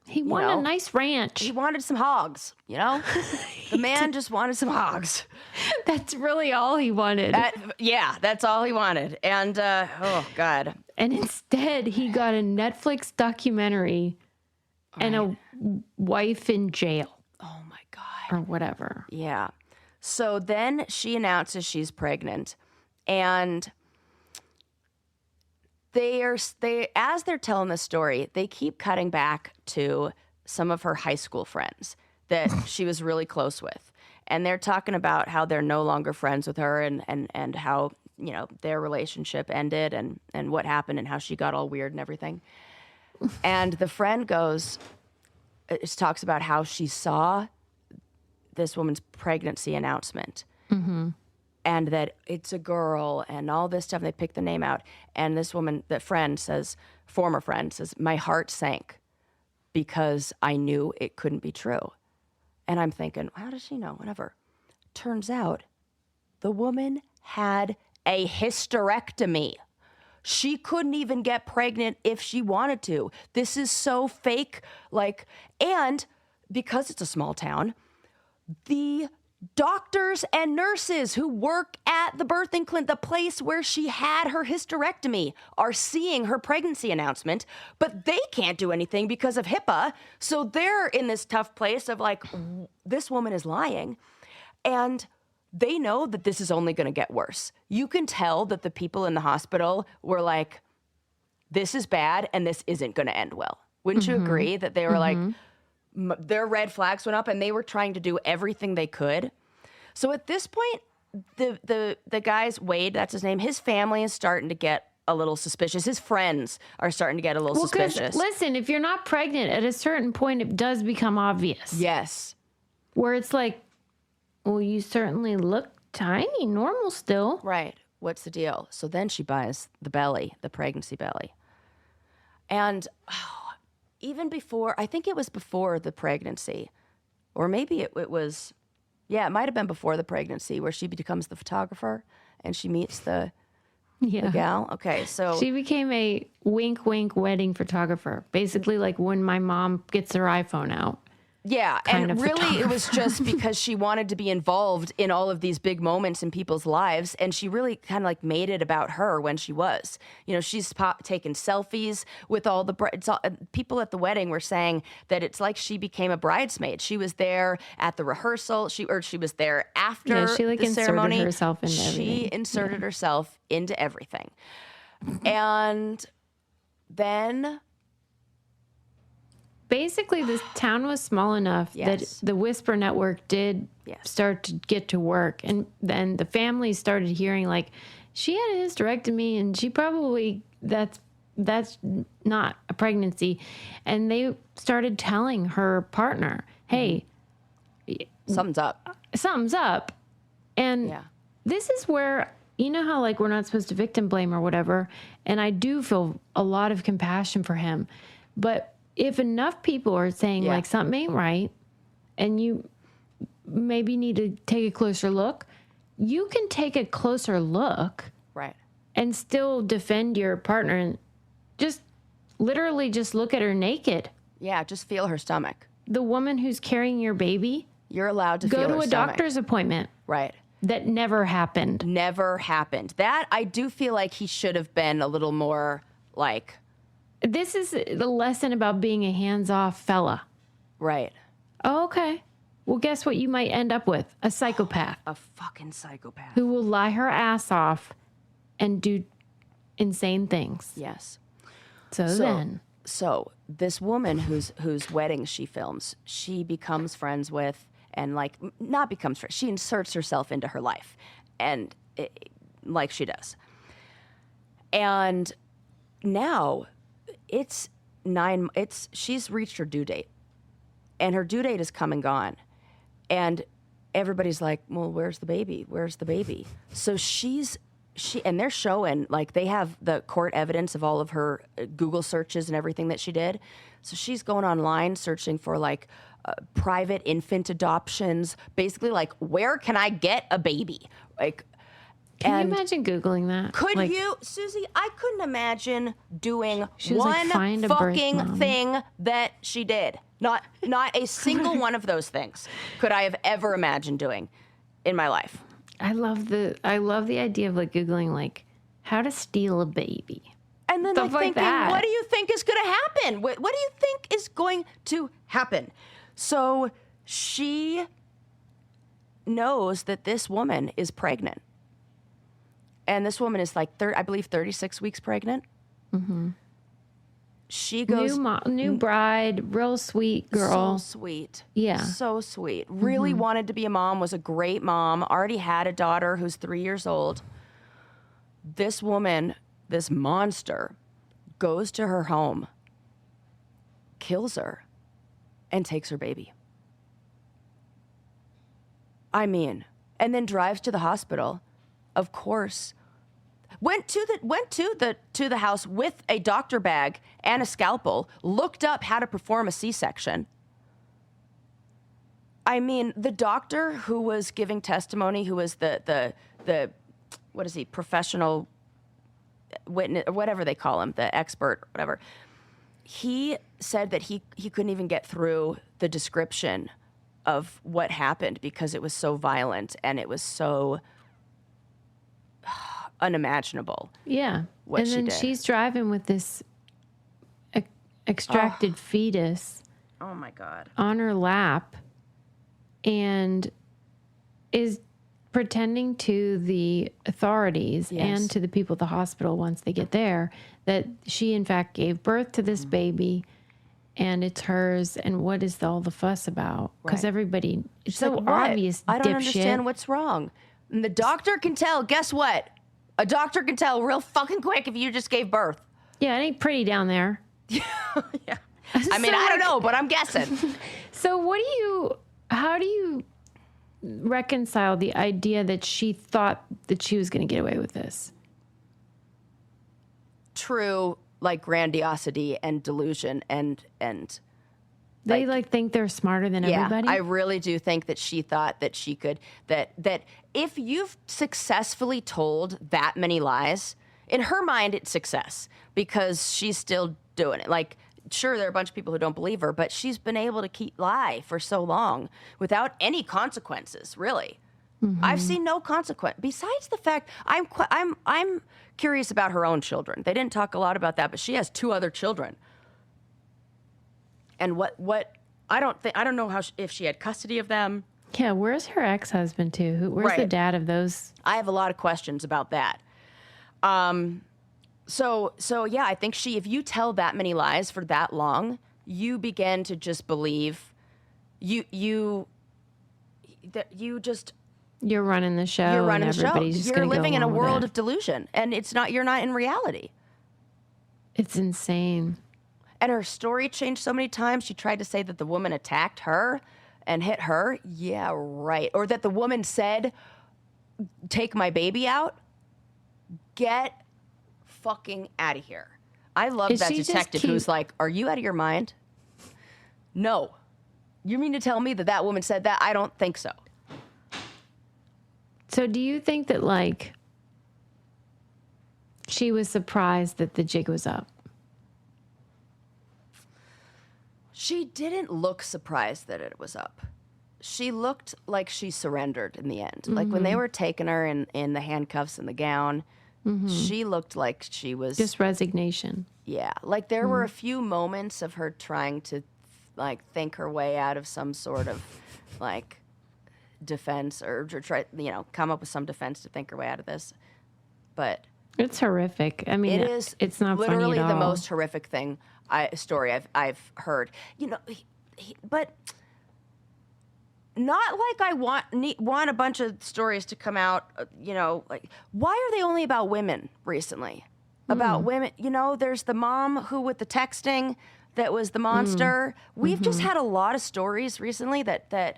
He wanted a nice ranch. He wanted some hogs, The man just wanted some hogs. That's really all he wanted. That's all he wanted. And, oh, God. And instead, he got a Netflix documentary and a wife in jail. Oh, my God. Or whatever. Yeah. So then she announces she's pregnant. And as they're telling the story, they keep cutting back to some of her high school friends that she was really close with. And they're talking about how they're no longer friends with her and how, their relationship ended and what happened and how she got all weird and everything. And the friend talks about how she saw this woman's pregnancy announcement. Mm-hmm. And that it's a girl and all this stuff. They pick the name out. And this woman, former friend says, my heart sank because I knew it couldn't be true. And I'm thinking, how does she know? Whatever. Turns out the woman had a hysterectomy. She couldn't even get pregnant if she wanted to. This is so fake. And because it's a small town, the doctors and nurses who work at the birthing clinic, the place where she had her hysterectomy, are seeing her pregnancy announcement, but they can't do anything because of HIPAA. So they're in this tough place of like, this woman is lying. And they know that this is only going to get worse. You can tell that the people in the hospital were like, this is bad and this isn't going to end well. Wouldn't you agree that they were like, their red flags went up and they were trying to do everything they could. So at this point, the guy's, Wade, that's his name, his family is starting to get a little suspicious. His friends are starting to get a little suspicious. Listen, if you're not pregnant, at a certain point, it does become obvious. Yes. Where it's like, well, you certainly look tiny, normal still. Right. What's the deal? So then she buys the pregnancy belly. And even before, I think it was before the pregnancy, or maybe it was, it might have been before the pregnancy where she becomes the photographer and she meets the gal. Okay, so she became a wink, wink wedding photographer. Basically, like when my mom gets her iPhone out. Yeah, and really it was just because she wanted to be involved in all of these big moments in people's lives, and she really kind of like made it about her when she was. She's taken selfies with all the people at the wedding were saying that it's like she became a bridesmaid. She was there at the rehearsal. She was there after she the ceremony. Herself into everything. She inserted herself into everything. And then basically, this town was small enough that the Whisper Network did start to get to work. And then the family started hearing, like, she had a hysterectomy and she probably, that's not a pregnancy. And they started telling her partner, hey, something's up. And this is where, how, like, we're not supposed to victim blame or whatever. And I do feel a lot of compassion for him. But if enough people are saying like something ain't right and you maybe need to take a closer look, you can take a closer look, right, and still defend your partner and just literally just look at her naked. Yeah, just feel her stomach. the woman who's carrying your baby, You're allowed to go feel to her a stomach. doctor's appointment. Right. That never happened. Never happened. That, I do feel like he should have been a little more like... This is the lesson about being a hands-off fella. Right. Oh, okay. Well, guess what you might end up with? A psychopath. A fucking psychopath. Who will lie her ass off and do insane things. Yes. So this woman whose wedding she films, she becomes friends with, and like not becomes friends, she inserts herself into her life, and like she does. And now she's reached her due date, and her due date is come and gone, and everybody's like, well, where's the baby? Where's the baby? So and they're showing, like, they have the court evidence of all of her Google searches and everything that she did. So she's going online searching for, like, private infant adoptions, basically, like, where can I get a baby? Like, can you imagine Googling that? Could you, Susie? I couldn't imagine doing was like, one find a birth fucking mom. thing that she did. Not a single one of those things could I have ever imagined doing in my life. I love the idea of like Googling like how to steal a baby. And then Stuff like thinking, that. what do you think is going to happen? What do you think is going to happen? So she knows that this woman is pregnant. And this woman is like, I believe, 36 weeks pregnant. Mm-hmm. She goes... New bride, real sweet girl. So sweet. Yeah. So sweet. Really wanted to be a mom, was a great mom, already had a daughter who's 3 years old. This woman, this monster, goes to her home, kills her, and takes her baby. I mean, and then drives to the hospital, of course. Went to the house with a doctor bag and a scalpel, looked up how to perform a C-section. I mean, the doctor who was giving testimony, who was the what is he, professional witness, or whatever they call him, the expert, whatever. He said that he couldn't even get through the description of what happened because it was so violent and it was so unimaginable. Yeah. What and she then did. she's driving with this extracted fetus Oh my God. on her lap and is pretending to the authorities Yes. and to the people at the hospital once they get there that she in fact gave birth to this baby and it's hers, and what is all the fuss about? Because Right. everybody, it's so Like, what? obvious, I don't dipshit. understand what's wrong. And the doctor can tell. Guess what? A doctor can tell real fucking quick if you just gave birth. Yeah, it ain't pretty down there. Yeah. I mean, I don't know, but I'm guessing. So how do you reconcile the idea that she thought that she was going to get away with this? True, like grandiosity and delusion and They like think they're smarter than yeah, everybody. I really do think that she thought that she could, that if you've successfully told that many lies, in her mind, it's success because she's still doing it. Like, sure, there are a bunch of people who don't believe her, but she's been able to lie for so long without any consequences, really. Mm-hmm. I've seen no consequence. Besides the fact, I'm curious about her own children. They didn't talk a lot about that, but she has 2 other children. And what I don't know if she had custody of them. Yeah, where's her ex-husband too? Where's the Right. dad of those? I have a lot of questions about that. So yeah, I think if you tell that many lies for that long, you begin to just believe you're running the show. you're running and the show. everybody's just You're gonna go living in a along with world it. of delusion, and you're not in reality. It's insane. And her story changed so many times. She tried to say that the woman attacked her and hit her. Yeah, right. Or that the woman said, "Take my baby out." Get fucking out of here. I love Is that she just detective who's like, "Are you out of your mind?" No. You mean to tell me that woman said that? I don't think so. So do you think that like she was surprised that the jig was up? She didn't look surprised that it was up. She looked like she surrendered in the end. Like when they were taking her in the handcuffs and the gown, she looked like she was Just resignation. yeah. Like there were a few moments of her trying to like think her way out of some sort of like defense or try, come up with some defense to think her way out of this. But It's horrific. I mean, it is it's not literally funny at the all. most horrific story I've heard. But not like I want a bunch of stories to come out. Like why are they only about women recently? About women, there's the mom who with the texting that was the monster. We've just had a lot of stories recently that I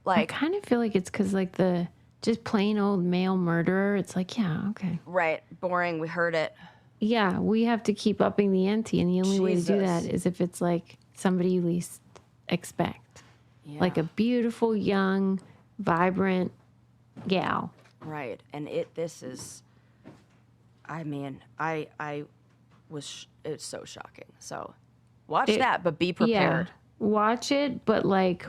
like kind of feel like it's because like the just plain old male murderer. It's like, yeah, okay. right, boring. We heard it. Yeah, we have to keep upping the ante, and the only way to do Jesus. that is if it's like somebody you least expect. Yeah. Like a beautiful, young, vibrant gal. Right, and this is. I mean, it's so shocking. So, watch that, but be prepared. Yeah, watch it, but like,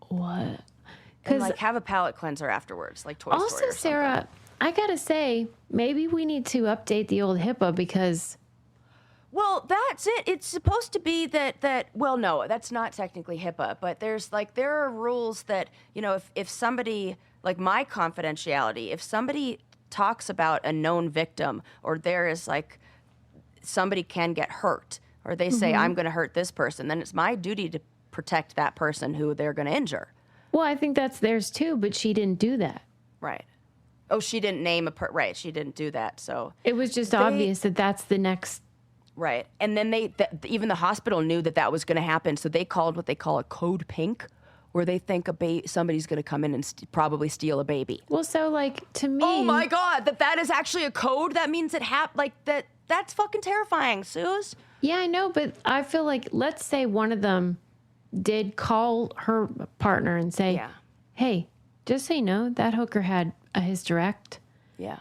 what? And Because like have a palate cleanser afterwards, like Toy Story also, or something. Sarah, I gotta say, maybe we need to update the old HIPAA because Well, that's it. It's supposed to be that. Well, no, that's not technically HIPAA, but there are rules that if somebody like my confidentiality, if somebody talks about a known victim or there is like somebody can get hurt or they say I'm going to hurt this person, then it's my duty to protect that person who they're going to injure. well, I think that's theirs too, but she didn't do that. Right. Oh, she didn't name right. She didn't do that. So It was just obvious that that's the next. right. And then even the hospital knew that was going to happen. So they called what they call a code pink, where they think somebody's going to come in and probably steal a baby. Well, so like to me, Oh my God, that is actually a code? That means it that's fucking terrifying, Suze. yeah, I know, but I feel like let's say one of them did call her partner and say, Yeah. "Hey, just so you know, that hooker had a hysterect." Yeah.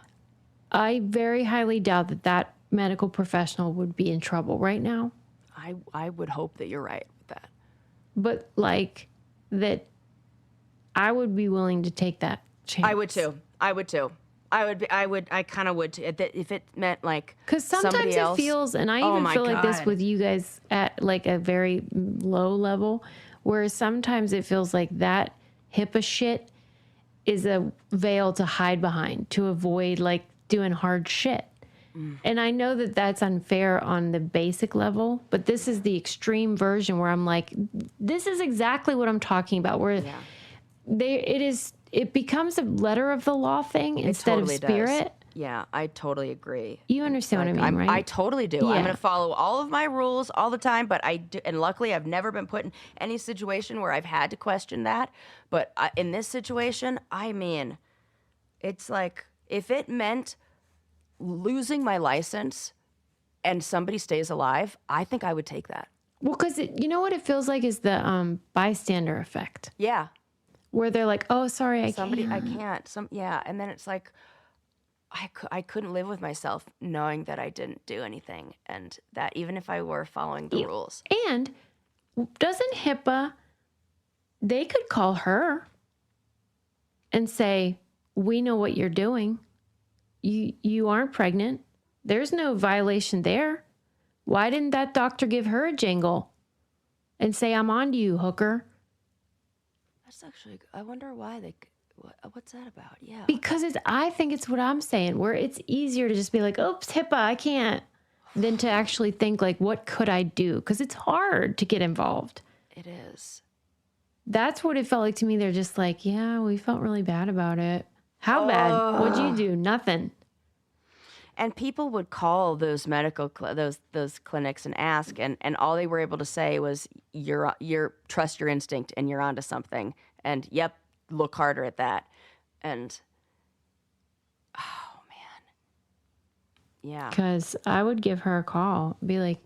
I very highly doubt that medical professional would be in trouble right now. I would hope that you're right with that. But like that, I would be willing to take that chance. I would too. I kind of would too. If it meant like Because sometimes somebody else. it feels, and I Oh even my feel like this God. with you guys at like a very low level, where sometimes it feels like that HIPAA shit is a veil to hide behind to avoid like doing hard shit. And I know that that's unfair on the basic level, but this is the extreme version where I'm like, this is exactly what I'm talking about. Where it becomes a letter of the law thing instead totally of does. spirit. Yeah, I totally agree. You understand what I mean, right? I totally do. Yeah. I'm going to follow all of my rules all the time, but I do, and luckily I've never been put in any situation where I've had to question that. But in this situation, I mean, it's like if it meant losing my license and somebody stays alive, I think I would take that. Well, because you know what it feels like is the bystander effect, Yeah. where they're like, "Oh, sorry, I Somebody, can't." I can't. And then it's like, I couldn't live with myself knowing that I didn't do anything, and that even if I were following the rules. And doesn't HIPAA? They could call her and say, "We know what you're doing. You aren't pregnant. There's no violation there. Why didn't that doctor give her a jingle and say, 'I'm on to you, hooker'?" That's actually. I wonder why what's that about? Yeah. Because I think it's what I'm saying, where it's easier to just be like, "Oops, HIPAA, I can't," than to actually think like, "What could I do?" Because it's hard to get involved. It is. That's what it felt like to me. They're just like, "Yeah, we felt really bad about it." How bad? What'd you do? Nothing. And people would call those medical those clinics and ask, and all they were able to say was, "You're trust your instinct, and you're onto something." And yep, look harder at that. And oh man, yeah. Because I would give her a call, be like,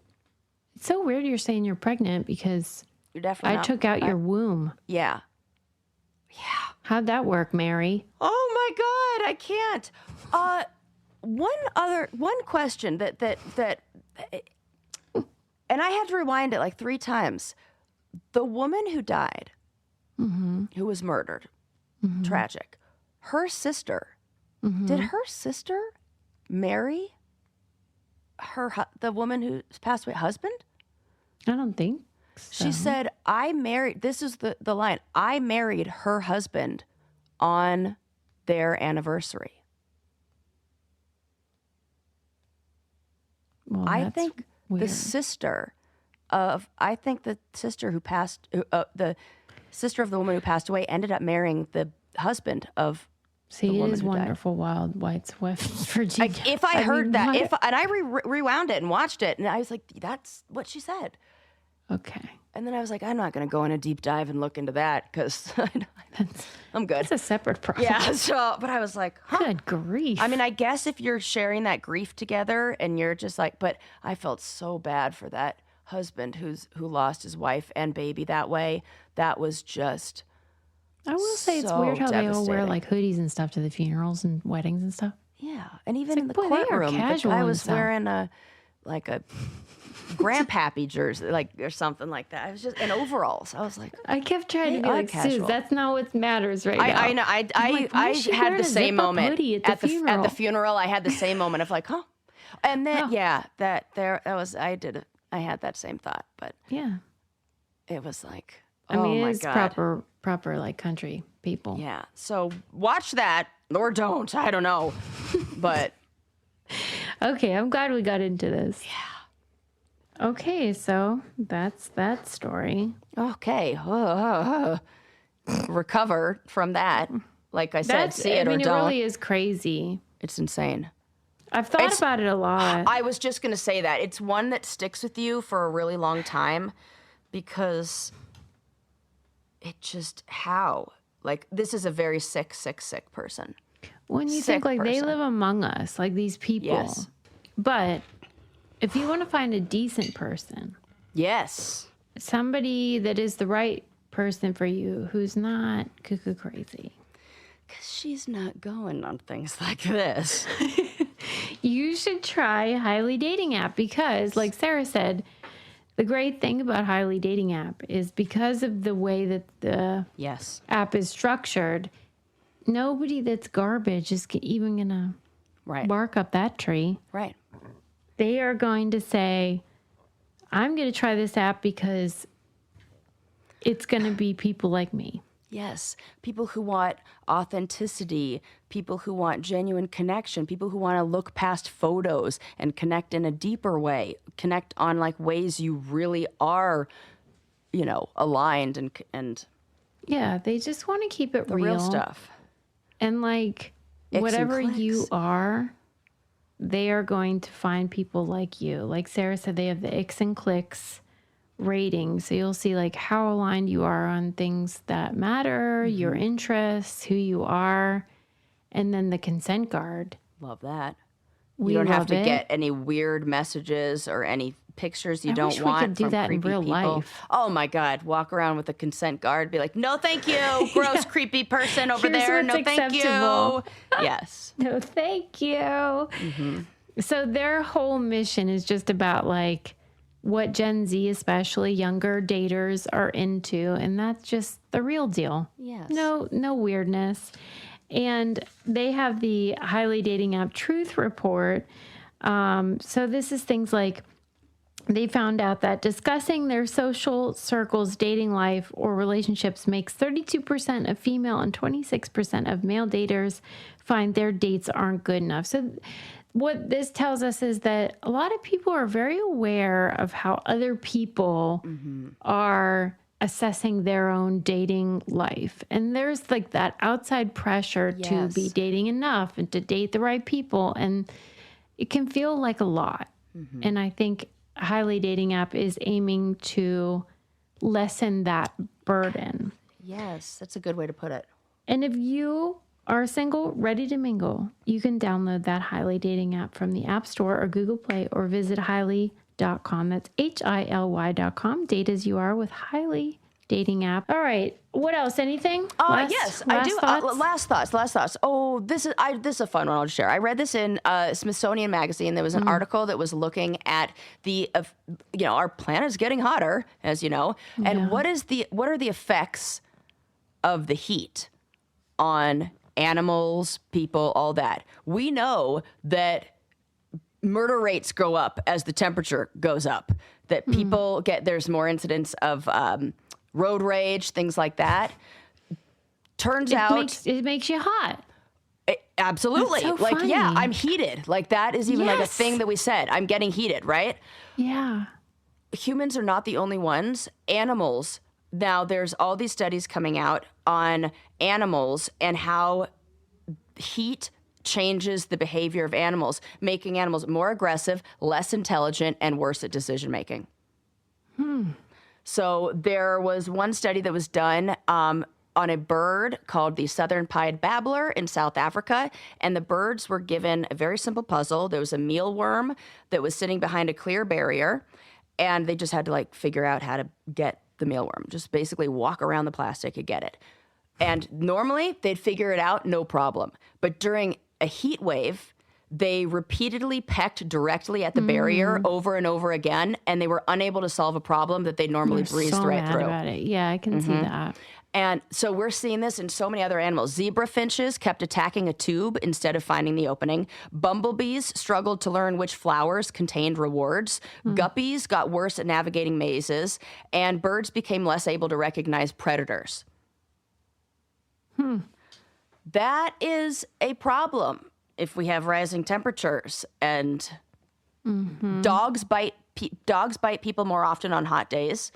"It's so weird you're saying you're pregnant because You're definitely. I not- took out your womb. Yeah. Yeah. How'd that work, Mary?" Oh my God, I can't. One question that and I had to rewind it like 3 times. The woman who died, who was murdered, tragic, her sister, did her sister marry the woman who passed away husband? I don't think so. She said, this is the line, I married her husband on their anniversary. Well, I that's think weird. the sister who passed, the sister of the woman who passed away ended up marrying the husband of See, the it woman is who died. wonderful, Wild West Virginia. Like, if I heard mean, that, what? and I rewound it and watched it, and I was like, that's what she said. Okay. And then I was like, I'm not going to go in a deep dive and look into that because I'm good. That's a separate problem. Yeah. So, but I was like, huh. Good grief. I mean, I guess if you're sharing that grief together and you're just like, but I felt so bad for that husband who lost his wife and baby that way. That was just. I will say it's so weird how they all wear devastating. like hoodies and stuff to the funerals and weddings and stuff. Yeah, and even in the boy, they are courtroom, the casual guy and was stuff. wearing a grandpappy jersey, like or something like that. I was just in overalls. I was like, I kept trying They to be are like, Suze, casual. that's not what matters right now. I know. I'm like, why I is she had wearing the a same zip-up moment hoodie at the funeral? at the funeral. I had the same moment of like, huh, and then I had that same thought, but Yeah. it was like, I mean, oh my it's God. proper like country people. Yeah. So watch that or don't. I don't know, but Okay, I'm glad we got into this. Yeah. Okay, so that's that story. okay. Recover from that. Like I said, see it or it don't. really is crazy. It's insane. I've thought about it a lot. I was just going to say that. It's one that sticks with you for a really long time because it just, how? Like, this is a very sick person. When you sick think like they person. live among us, like these people. Yes. But if you want to find a decent person, Yes. somebody that is the right person for you, who's not cuckoo crazy, Because she's not going on things like this. you should try Highly Dating app because, like Sarah said, the great thing about Highly Dating app is because of the way that the Yes. app is structured, nobody that's garbage is even going to Right. bark up that tree. Right. They are going to say, I'm going to try this app because it's going to be people like me. Yes. People who want authenticity, people who want genuine connection, people who want to look past photos and connect in a deeper way, connect on like ways you really are, aligned and Yeah, they just want to keep it the real stuff. And like and whatever you clicks. are, they are going to find people like you. Like Sarah said, they have the Ix and clicks rating. So you'll see like how aligned you are on things that matter, your interests, who you are, and then the consent card. Love that. We You don't have love to it. get any weird messages or any pictures you I don't wish we want could do from that in creepy real people. life. Oh my God! Walk around with a consent guard, be like, "No, thank you, gross, creepy person over Here's there. what's No, thank acceptable." you." Yes. No, thank you. So their whole mission is just about like what Gen Z, especially younger daters, are into, and that's just the real deal. Yes. No weirdness. And they have the Highly Dating app Truth Report. So this is things like they found out that discussing their social circles, dating life, or relationships makes 32% of female and 26% of male daters find their dates aren't good enough. So what this tells us is that a lot of people are very aware of how other people are assessing their own dating life. And there's like that outside pressure to be Yes. dating enough and to date the right people. And it can feel like a lot. And I think Highly Dating app is aiming to lessen that burden. Yes, that's a good way to put it. And if you are single, ready to mingle, you can download that Highly Dating app from the App Store or Google Play or visit highly.com. That's HILY.com. Date as you are with Highly dating app. All right. What else? Anything? Yes, I do. Last thoughts. Oh, this is a fun one I'll share. I read this in Smithsonian Magazine. There was an article that was looking at our planet is getting hotter, as you know, and what are the effects of the heat on animals, people, all that. We know that murder rates go up as the temperature goes up, that people there's more incidents of road rage, things like that. Turns out it makes you hot. Absolutely. That's so funny. Yeah, I'm heated. Like that is even like a thing that we said. I'm getting heated, right? Yeah. Humans are not the only ones. Animals. Now there's all these studies coming out on animals and how heat changes the behavior of animals, making animals more aggressive, less intelligent, and worse at decision making. So there was one study that was done on a bird called the southern pied babbler in South Africa, and the birds were given a very simple puzzle. There was a mealworm that was sitting behind a clear barrier, and they just had to figure out how to get the mealworm. Just basically walk around the plastic and get it. And normally they'd figure it out, no problem. But during a heat wave, they repeatedly pecked directly at the barrier over and over again, and they were unable to solve a problem that they normally breezed right through. About it. Yeah, I can see that. And so we're seeing this in so many other animals. Zebra finches kept attacking a tube instead of finding the opening. Bumblebees struggled to learn which flowers contained rewards. Guppies got worse at navigating mazes, and birds became less able to recognize predators. That is a problem if we have rising temperatures, and dogs bite people more often on hot days.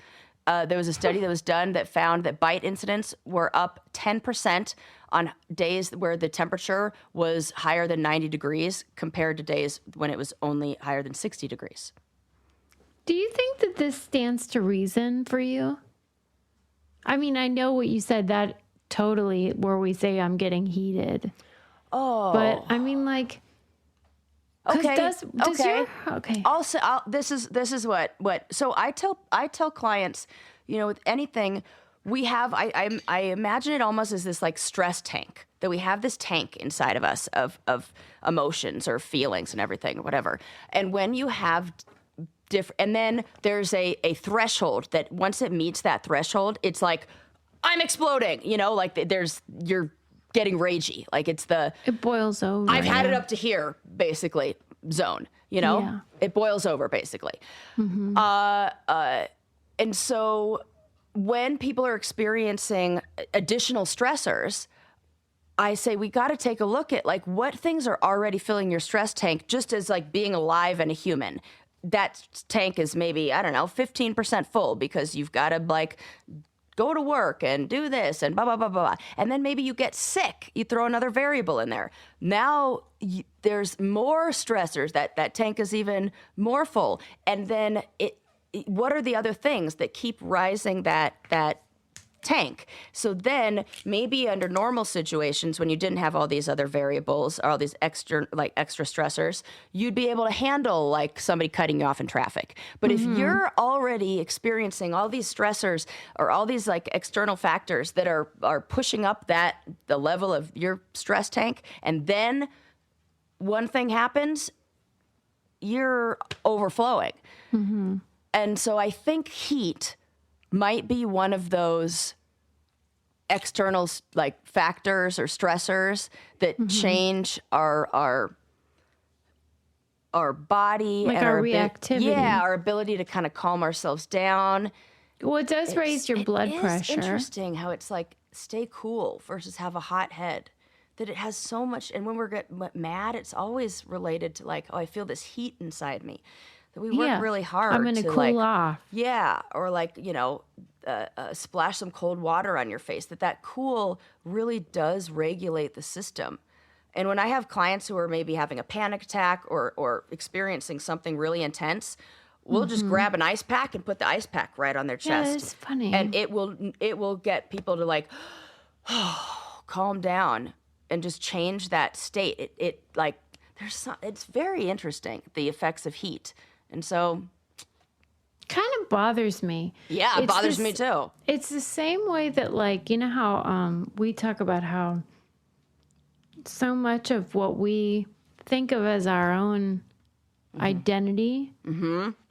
There was a study that was done that found that bite incidents were up 10% on days where the temperature was higher than 90 degrees compared to days when it was only higher than 60 degrees. Do you think that this stands to reason for you? I mean, I know what you said, that totally where we say I'm getting heated. Oh. But I mean, Okay. Okay. Also, this is what. So I tell clients, with anything we have, I imagine it almost as this stress tank, that we have this tank inside of us of emotions or feelings and everything, or whatever. And when you have and then there's a threshold that once it meets that threshold, it's like I'm exploding. You're getting ragey. It boils over. I've had it up to here, basically, zone, Yeah. It boils over, basically. And so when people are experiencing additional stressors, I say we got to take a look at what things are already filling your stress tank, just as being alive and a human. That tank is maybe, 15% full because you've got to go to work and do this and blah, blah, blah, blah. And then maybe you get sick. You throw another variable in there. Now there's more stressors. That tank is even more full. And then what are the other things that keep rising that tank? So then maybe under normal situations, when you didn't have all these other variables or all these extra stressors, you'd be able to handle somebody cutting you off in traffic. But if you're already experiencing all these stressors or all these external factors that are pushing up the level of your stress tank, and then one thing happens, you're overflowing. And so I think heat might be one of those external factors or stressors that change our body and our reactivity. Our ability to kind of calm ourselves down. Well, it does raise your blood pressure. It's interesting how it's stay cool versus have a hot head. That it has so much, and when we're mad, it's always related to I feel this heat inside me. That we work really hard. I'm going to cool off. Yeah, or splash some cold water on your face. That cool really does regulate the system. And when I have clients who are maybe having a panic attack or experiencing something really intense, we'll just grab an ice pack and put the ice pack right on their chest. Yeah, it's funny. And it will get people to calm down and just change that state. It's very interesting, the effects of heat. And so kind of bothers me. Yeah, it bothers me too. It's the same way that, like, you know how we talk about how so much of what we think of as our own identity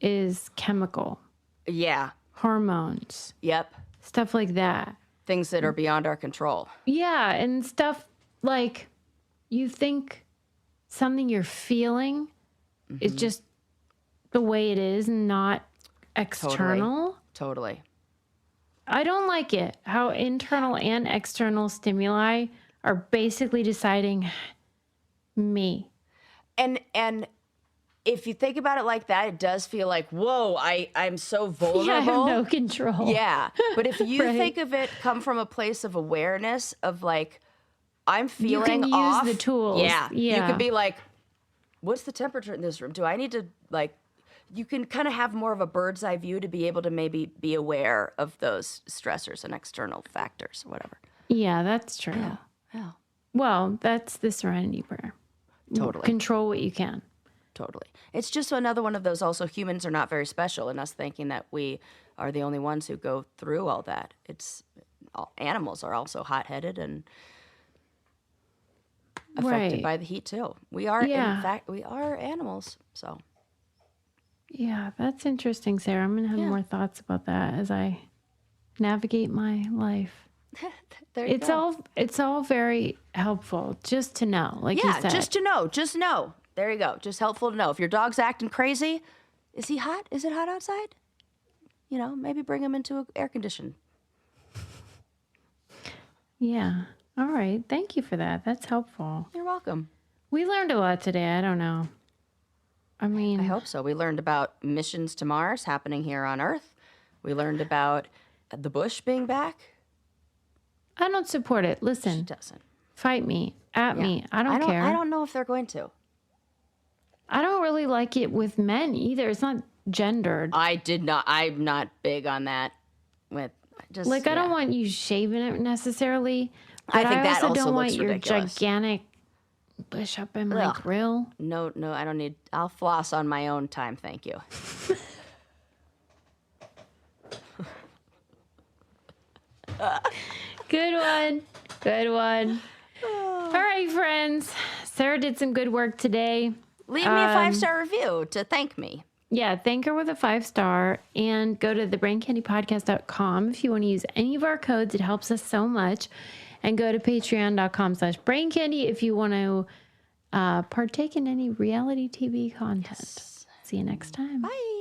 is chemical. Yeah. Hormones. Yep. Stuff like that. Things that are beyond our control. Yeah, and stuff like you think something you're feeling is just the way it is and not external. Totally. I don't like it how internal and external stimuli are basically deciding me. And if you think about it like that, it does feel like, whoa, I'm so vulnerable. Yeah, I have no control. Yeah. But if you Right. think of it come from a place of awareness of like, I'm feeling use off. the tools. Yeah. You Yeah. could be like, what's the temperature in this room? Do I need to like, you can kind of have more of a bird's eye view to be able to maybe be aware of those stressors and external factors, whatever. Yeah, that's true. Yeah. Well, that's the serenity prayer. Totally. Control what you can. Totally. It's just another one of those also humans are not very special and us thinking that we are the only ones who go through all that. Animals are also hot-headed and affected Right. by the heat too. We are, Yeah. in fact, we are animals. So Yeah, that's interesting, Sarah. I'm going to have more thoughts about that as I navigate my life. there you go. It's all very helpful just to know, like you Yeah, said. just know. There you go. Just helpful to know. If your dog's acting crazy, is he hot? Is it hot outside? You know, maybe bring him into an air condition. Yeah. All right. Thank you for that. That's helpful. You're welcome. We learned a lot today. I don't know. I mean, I hope so. We learned about missions to Mars happening here on Earth. We learned about the bush being back. I don't support it. She Listen, doesn't. fight me, at me. I don't care. I don't know if they're going to. I don't really like it with men either. It's not gendered. I'm not big on that. With just Like, I don't want you shaving it necessarily. I But think that also also don't looks want your ridiculous. gigantic bush up in my Ugh. grill. No, I don't need. I'll floss on my own time. Thank you. Good one. Good one. All right, friends. Sarah did some good work today. Leave me a 5-star review to thank me. Yeah, thank her with a 5-star and go to thebraincandypodcast.com if you want to use any of our codes. It helps us so much. And go to patreon.com/braincandy if you want to partake in any reality TV content. See you next time. Bye.